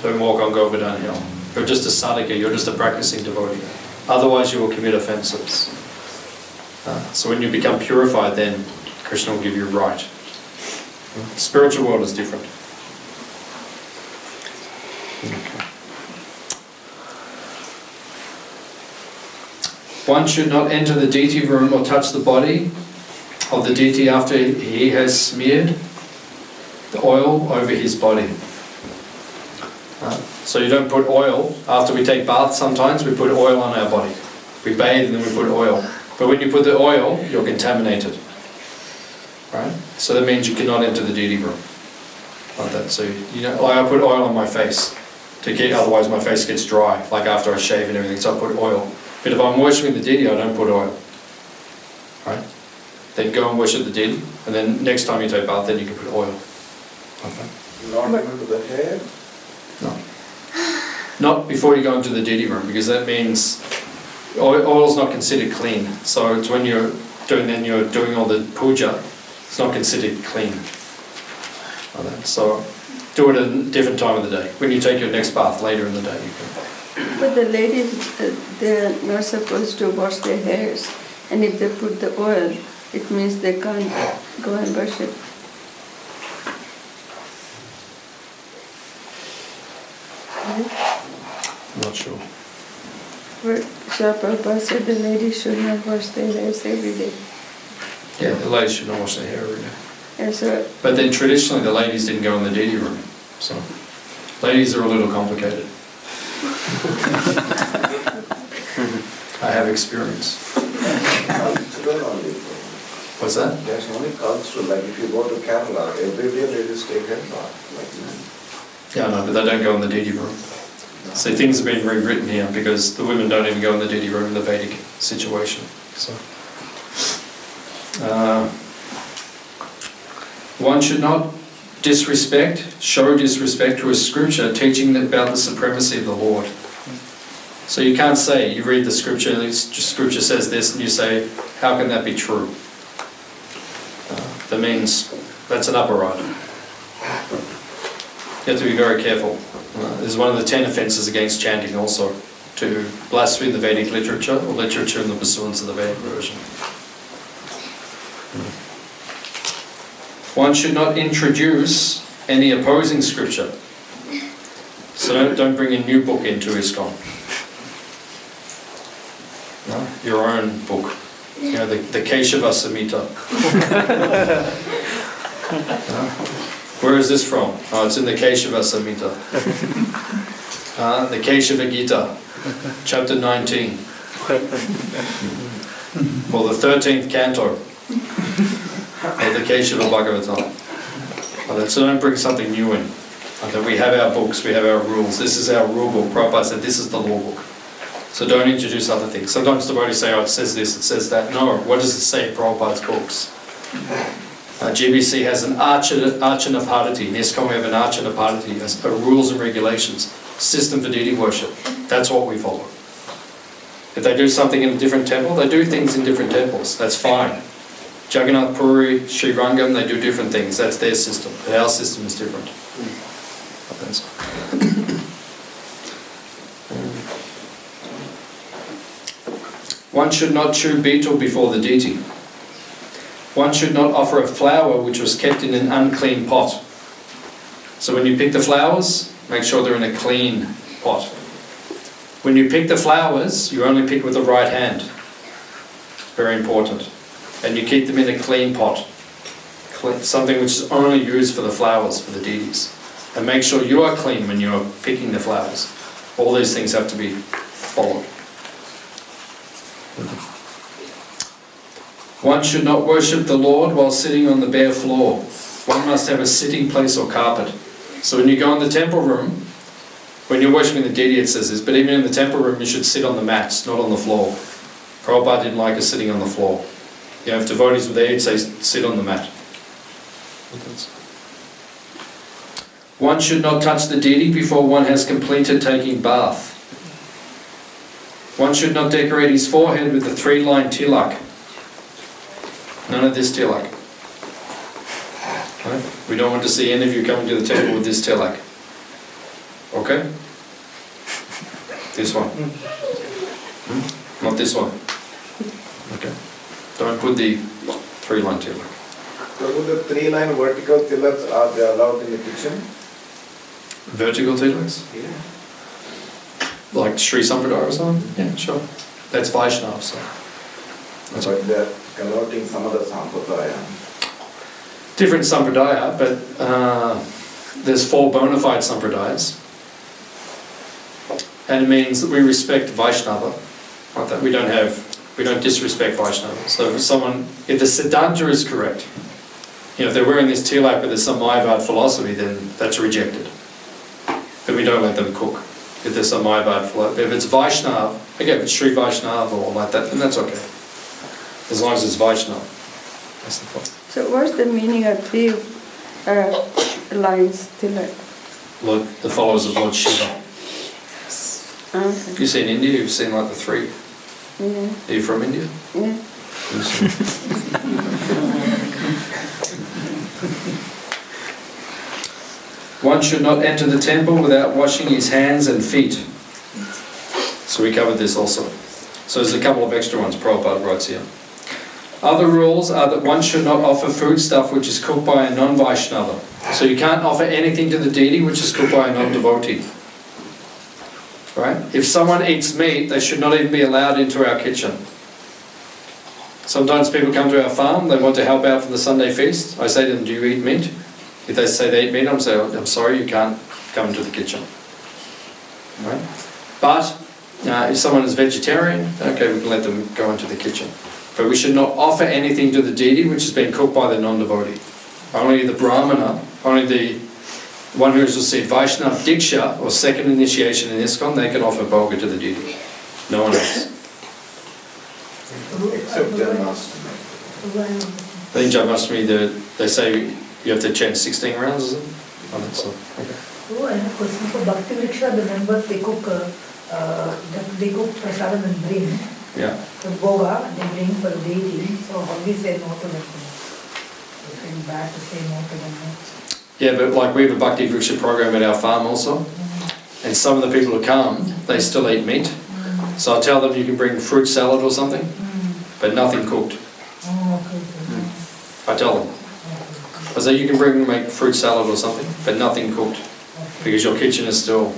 Speaker 1: Don't walk on Govardhan Hill. You're just a sadhaka, you're just a practicing devotee. Otherwise you will commit offences. So when you become purified, then Krishna will give you right. The spiritual world is different. Okay. One should not enter the deity room or touch the body of the deity after he has smeared the oil over his body. So you don't put oil, after we take baths sometimes, we put oil on our body. We bathe and then we put oil. But when you put the oil, you're contaminated. Right? So that means you cannot enter the deity room. Like that. So, like I put oil on my face, otherwise my face gets dry, like after I shave and everything, so I put oil. But if I'm worshipping the deity, I don't put oil. Right? Then go and worship the deity, and then next time you take bath, then you can put oil. Okay.
Speaker 9: Not even to the hair?
Speaker 1: No. Not before you go into the deity room, because that means Oil's not considered clean. So it's when you're doing all the puja, it's not considered clean. So do it at a different time of the day. When you take your next bath later in the day, you can.
Speaker 8: But the ladies, they're not supposed to wash their hairs. And if they put the oil, it means they can't go and worship.
Speaker 1: I'm not sure.
Speaker 8: But Srila Prabhupada said the ladies should not wash their hairs every day.
Speaker 1: Yeah, the ladies should not wash their hair every day.
Speaker 8: And so,
Speaker 1: But then traditionally the ladies didn't go in the deity room. So ladies are a little complicated. I have experience.
Speaker 9: Cultural only.
Speaker 1: What's that?
Speaker 9: There's only cultural, like if you go to Kerala, every day ladies take head bath, like men.
Speaker 1: Yeah, no, but they don't go in the deity room. So things have been rewritten here because the women don't even go in the deity room in the Vedic situation. So, one should not show disrespect to a scripture teaching about the supremacy of the Lord. So you can't say, you read the scripture, and the scripture says this, and you say, how can that be true? That means that's an upper-right. You have to be very careful. This is one of the 10 offences against chanting also, to blaspheme the Vedic literature or literature in the pursuance of the Vedic version. One should not introduce any opposing scripture. So don't bring a new book into ISKCON. No? Your own book. You know, the Keshava Samhita. Where is this from? Oh, it's in the Keshava Samhita. The Keshava Gita, chapter 19. Or the 13th canto of the Keshava Bhagavatam. So don't bring something new in. We have our books, we have our rules. This is our rule book. Prabhupada said this is the law book. So don't introduce other things. Sometimes devotees say, oh, it says this, it says that. No, what does it say in Prabhupada's books? GBC has an Archana Padati. In ISKCON we have an Archana Padati, rules and regulations, system for deity worship. That's what we follow. If they do something in a different temple, they do things in different temples. That's fine. Jagannath Puri, Sri Rangam, they do different things. That's their system. But our system is different. One should not chew betel before the deity. One should not offer a flower which was kept in an unclean pot. So when you pick the flowers, make sure they're in a clean pot. When you pick the flowers, you only pick with the right hand. Very important. And you keep them in a clean pot. Something which is only used for the flowers, for the deities. And make sure you are clean when you are picking the flowers. All these things have to be followed. One should not worship the Lord while sitting on the bare floor. One must have a sitting place or carpet. So when you go in the temple room, when you're worshipping the deity it says this, but even in the temple room you should sit on the mats, not on the floor. Prabhupada didn't like us sitting on the floor. You know, if devotees were there, he'd say, sit on the mat. One should not touch the deity before one has completed taking bath. One should not decorate his forehead with the 3-line tilak. None of this tilak. Right? We don't want to see any of you coming to the temple with this tilak. Okay? This one. Not this one. Okay. Don't put the 3-line tilak.
Speaker 9: So the 3-line vertical tilaks, are they allowed in the kitchen?
Speaker 1: Vertical tilaks?
Speaker 9: Yeah.
Speaker 1: Like Sri Sampradaya or something? Yeah, sure. That's Vaishnava, so.
Speaker 9: That's right. They're converting some of the Sampradaya.
Speaker 1: Different Sampradaya, but there's 4 bona fide Sampradayas. And it means that we respect Vaishnava. Not that we don't disrespect Vaishnava. So if the Siddhanta is correct, you know, if they're wearing this tilak but there's some Mayavad philosophy, then that's rejected. But we don't let them cook. If there's some Mayavad philosophy. If it's Vaishnava, again, if it's Sri Vaishnava or like that, then that's okay. As long as it's Vaishnava. That's the point.
Speaker 8: So what's the meaning of 3 lines tilak?
Speaker 1: The followers of Lord Shiva.
Speaker 8: Okay.
Speaker 1: You see in India, you've seen like the 3.
Speaker 8: Yeah.
Speaker 1: Are you from India?
Speaker 8: Yeah.
Speaker 1: One should not enter the temple without washing his hands and feet. So we covered this also. So there's a couple of extra ones Prabhupada writes here. Other rules are that one should not offer foodstuff which is cooked by a non-Vaishnava. So you can't offer anything to the deity which is cooked by a non-devotee. Right? If someone eats meat, they should not even be allowed into our kitchen. Sometimes people come to our farm, they want to help out for the Sunday feast. I say to them, do you eat meat? If they say they eat meat, I'm saying, I'm sorry, you can't come into the kitchen. Right? But if someone is vegetarian, okay, we can let them go into the kitchen. But we should not offer anything to the deity which has been cooked by the non-devotee. Only the Brahmana, only the one who has received Vaishnava Diksha or second initiation in ISKCON, they can offer bhoga to the deity. No one else.
Speaker 9: Except Janmashtami.
Speaker 1: I think Janmashtami, they say you have to chant 16 rounds, is it? I think so. Okay.
Speaker 11: Oh, I have a question for Bhakti-Vriksha, the members, they cook prasadam and bring.
Speaker 1: Yeah.
Speaker 11: The bhoga, they bring for the deity. So how we say no to them? It's very bad to say no to them.
Speaker 1: Yeah, but like we have a Bhakti-Vriksha program at our farm also. And some of the people who come, they still eat meat. So I tell them you can bring fruit salad or something, but nothing cooked.
Speaker 11: Oh, okay.
Speaker 1: I tell them. I say you can make fruit salad or something, but nothing cooked, because your kitchen is still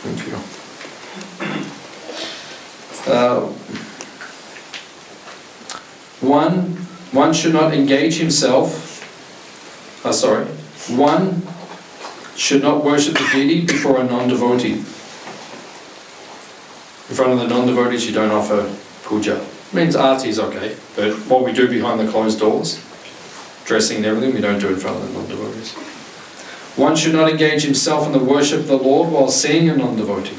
Speaker 1: impure. One should not engage himself. One should not worship the deity before a non-devotee. In front of the non-devotees, you don't offer puja. It means arti is okay, but what we do behind the closed doors, dressing and everything, we don't do in front of the non-devotees. One should not engage himself in the worship of the Lord while seeing a non-devotee.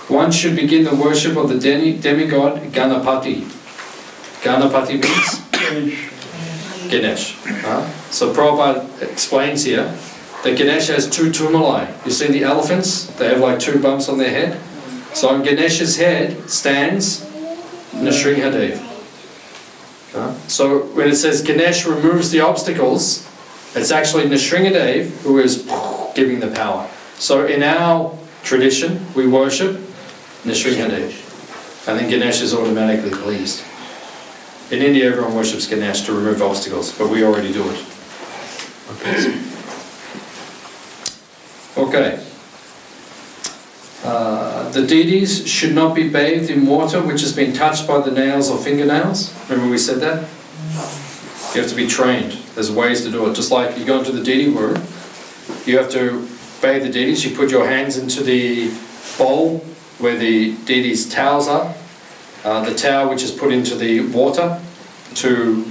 Speaker 1: One should begin the worship of the demigod Ganapati. Ganapati means? Ganesh. So Prabhupada explains here that Ganesh has two tumuli. You see the elephants? They have like two bumps on their head. So on Ganesh's head stands Nrsimhadev. So when it says Ganesh removes the obstacles, it's actually Nrsimhadev who is giving the power. So in our tradition, we worship Nrsimhadev, and then Ganesh is automatically pleased. In India, everyone worships Ganesh to remove obstacles, but we already do it. Okay. The deities should not be bathed in water which has been touched by the nails or fingernails. Remember we said that? You have to be trained. There's ways to do it. Just like you go into the deity room, you have to bathe the deities. You put your hands into the bowl where the deity's towels are. The towel which is put into the water to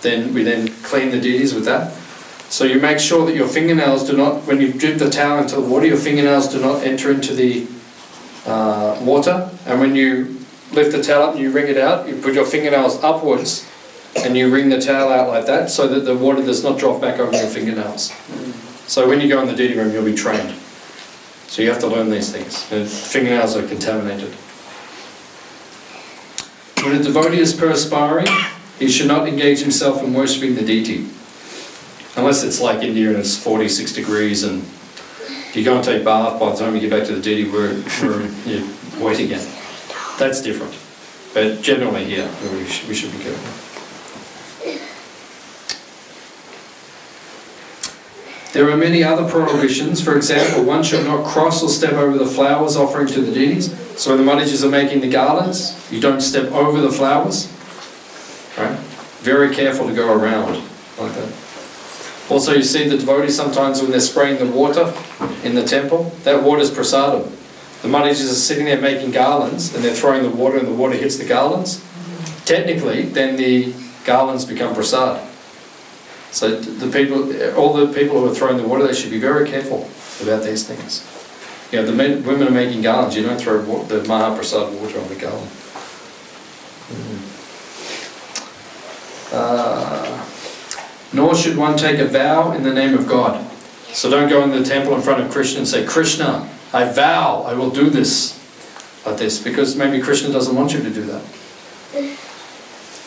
Speaker 1: then we clean the deities with that. So you make sure that your fingernails do not, when you dip the towel into the water, your fingernails do not enter into the water. And when you lift the towel up and you wring it out, you put your fingernails upwards and you wring the towel out like that so that the water does not drop back over your fingernails. So when you go in the deity room, you'll be trained. So you have to learn these things. And fingernails are contaminated. When a devotee is perspiring, he should not engage himself in worshipping the deity. Unless it's like India and it's 46 degrees and you go and take a bath, by the time you get back to the deity room, you're wet again. That's different. But generally here, we should be careful. There are many other prohibitions. For example, one should not cross or step over the flowers offering to the deities. So when the Maharajas are making the garlands, you don't step over the flowers. Right? Very careful to go around like that. Also, you see the devotees sometimes when they're spraying the water in the temple, that water is prasadam. The Maharajas are sitting there making garlands and they're throwing the water and the water hits the garlands. Technically, then the garlands become prasad. So all the people who are throwing the water, they should be very careful about these things. You know, the women are making garlands, you don't throw the maha-prasad water on the garland. Nor should one take a vow in the name of God. So don't go in the temple in front of Krishna and say, Krishna, I vow I will do this. like this, because maybe Krishna doesn't want you to do that.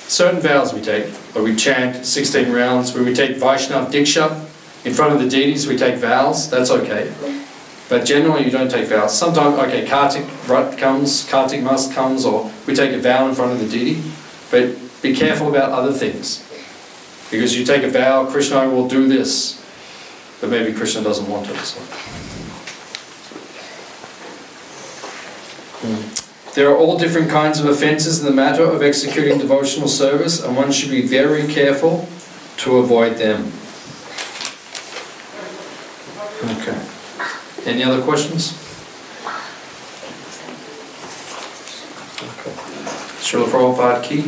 Speaker 1: Certain vows we take, or we chant 16 rounds, where we take Vaishnav Diksha, in front of the deities we take vows, that's okay. But generally you don't take vows. Sometimes, okay, Kartik Mas comes, or we take a vow in front of the deity, but be careful about other things. Because you take a vow, Krishna will do this, but maybe Krishna doesn't want it. So. There are all different kinds of offences in the matter of executing devotional service, and one should be very careful to avoid them. Okay. Any other questions? Srila Prabhupada ki?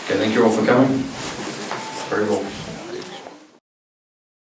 Speaker 1: Okay, thank you all for coming. Very well.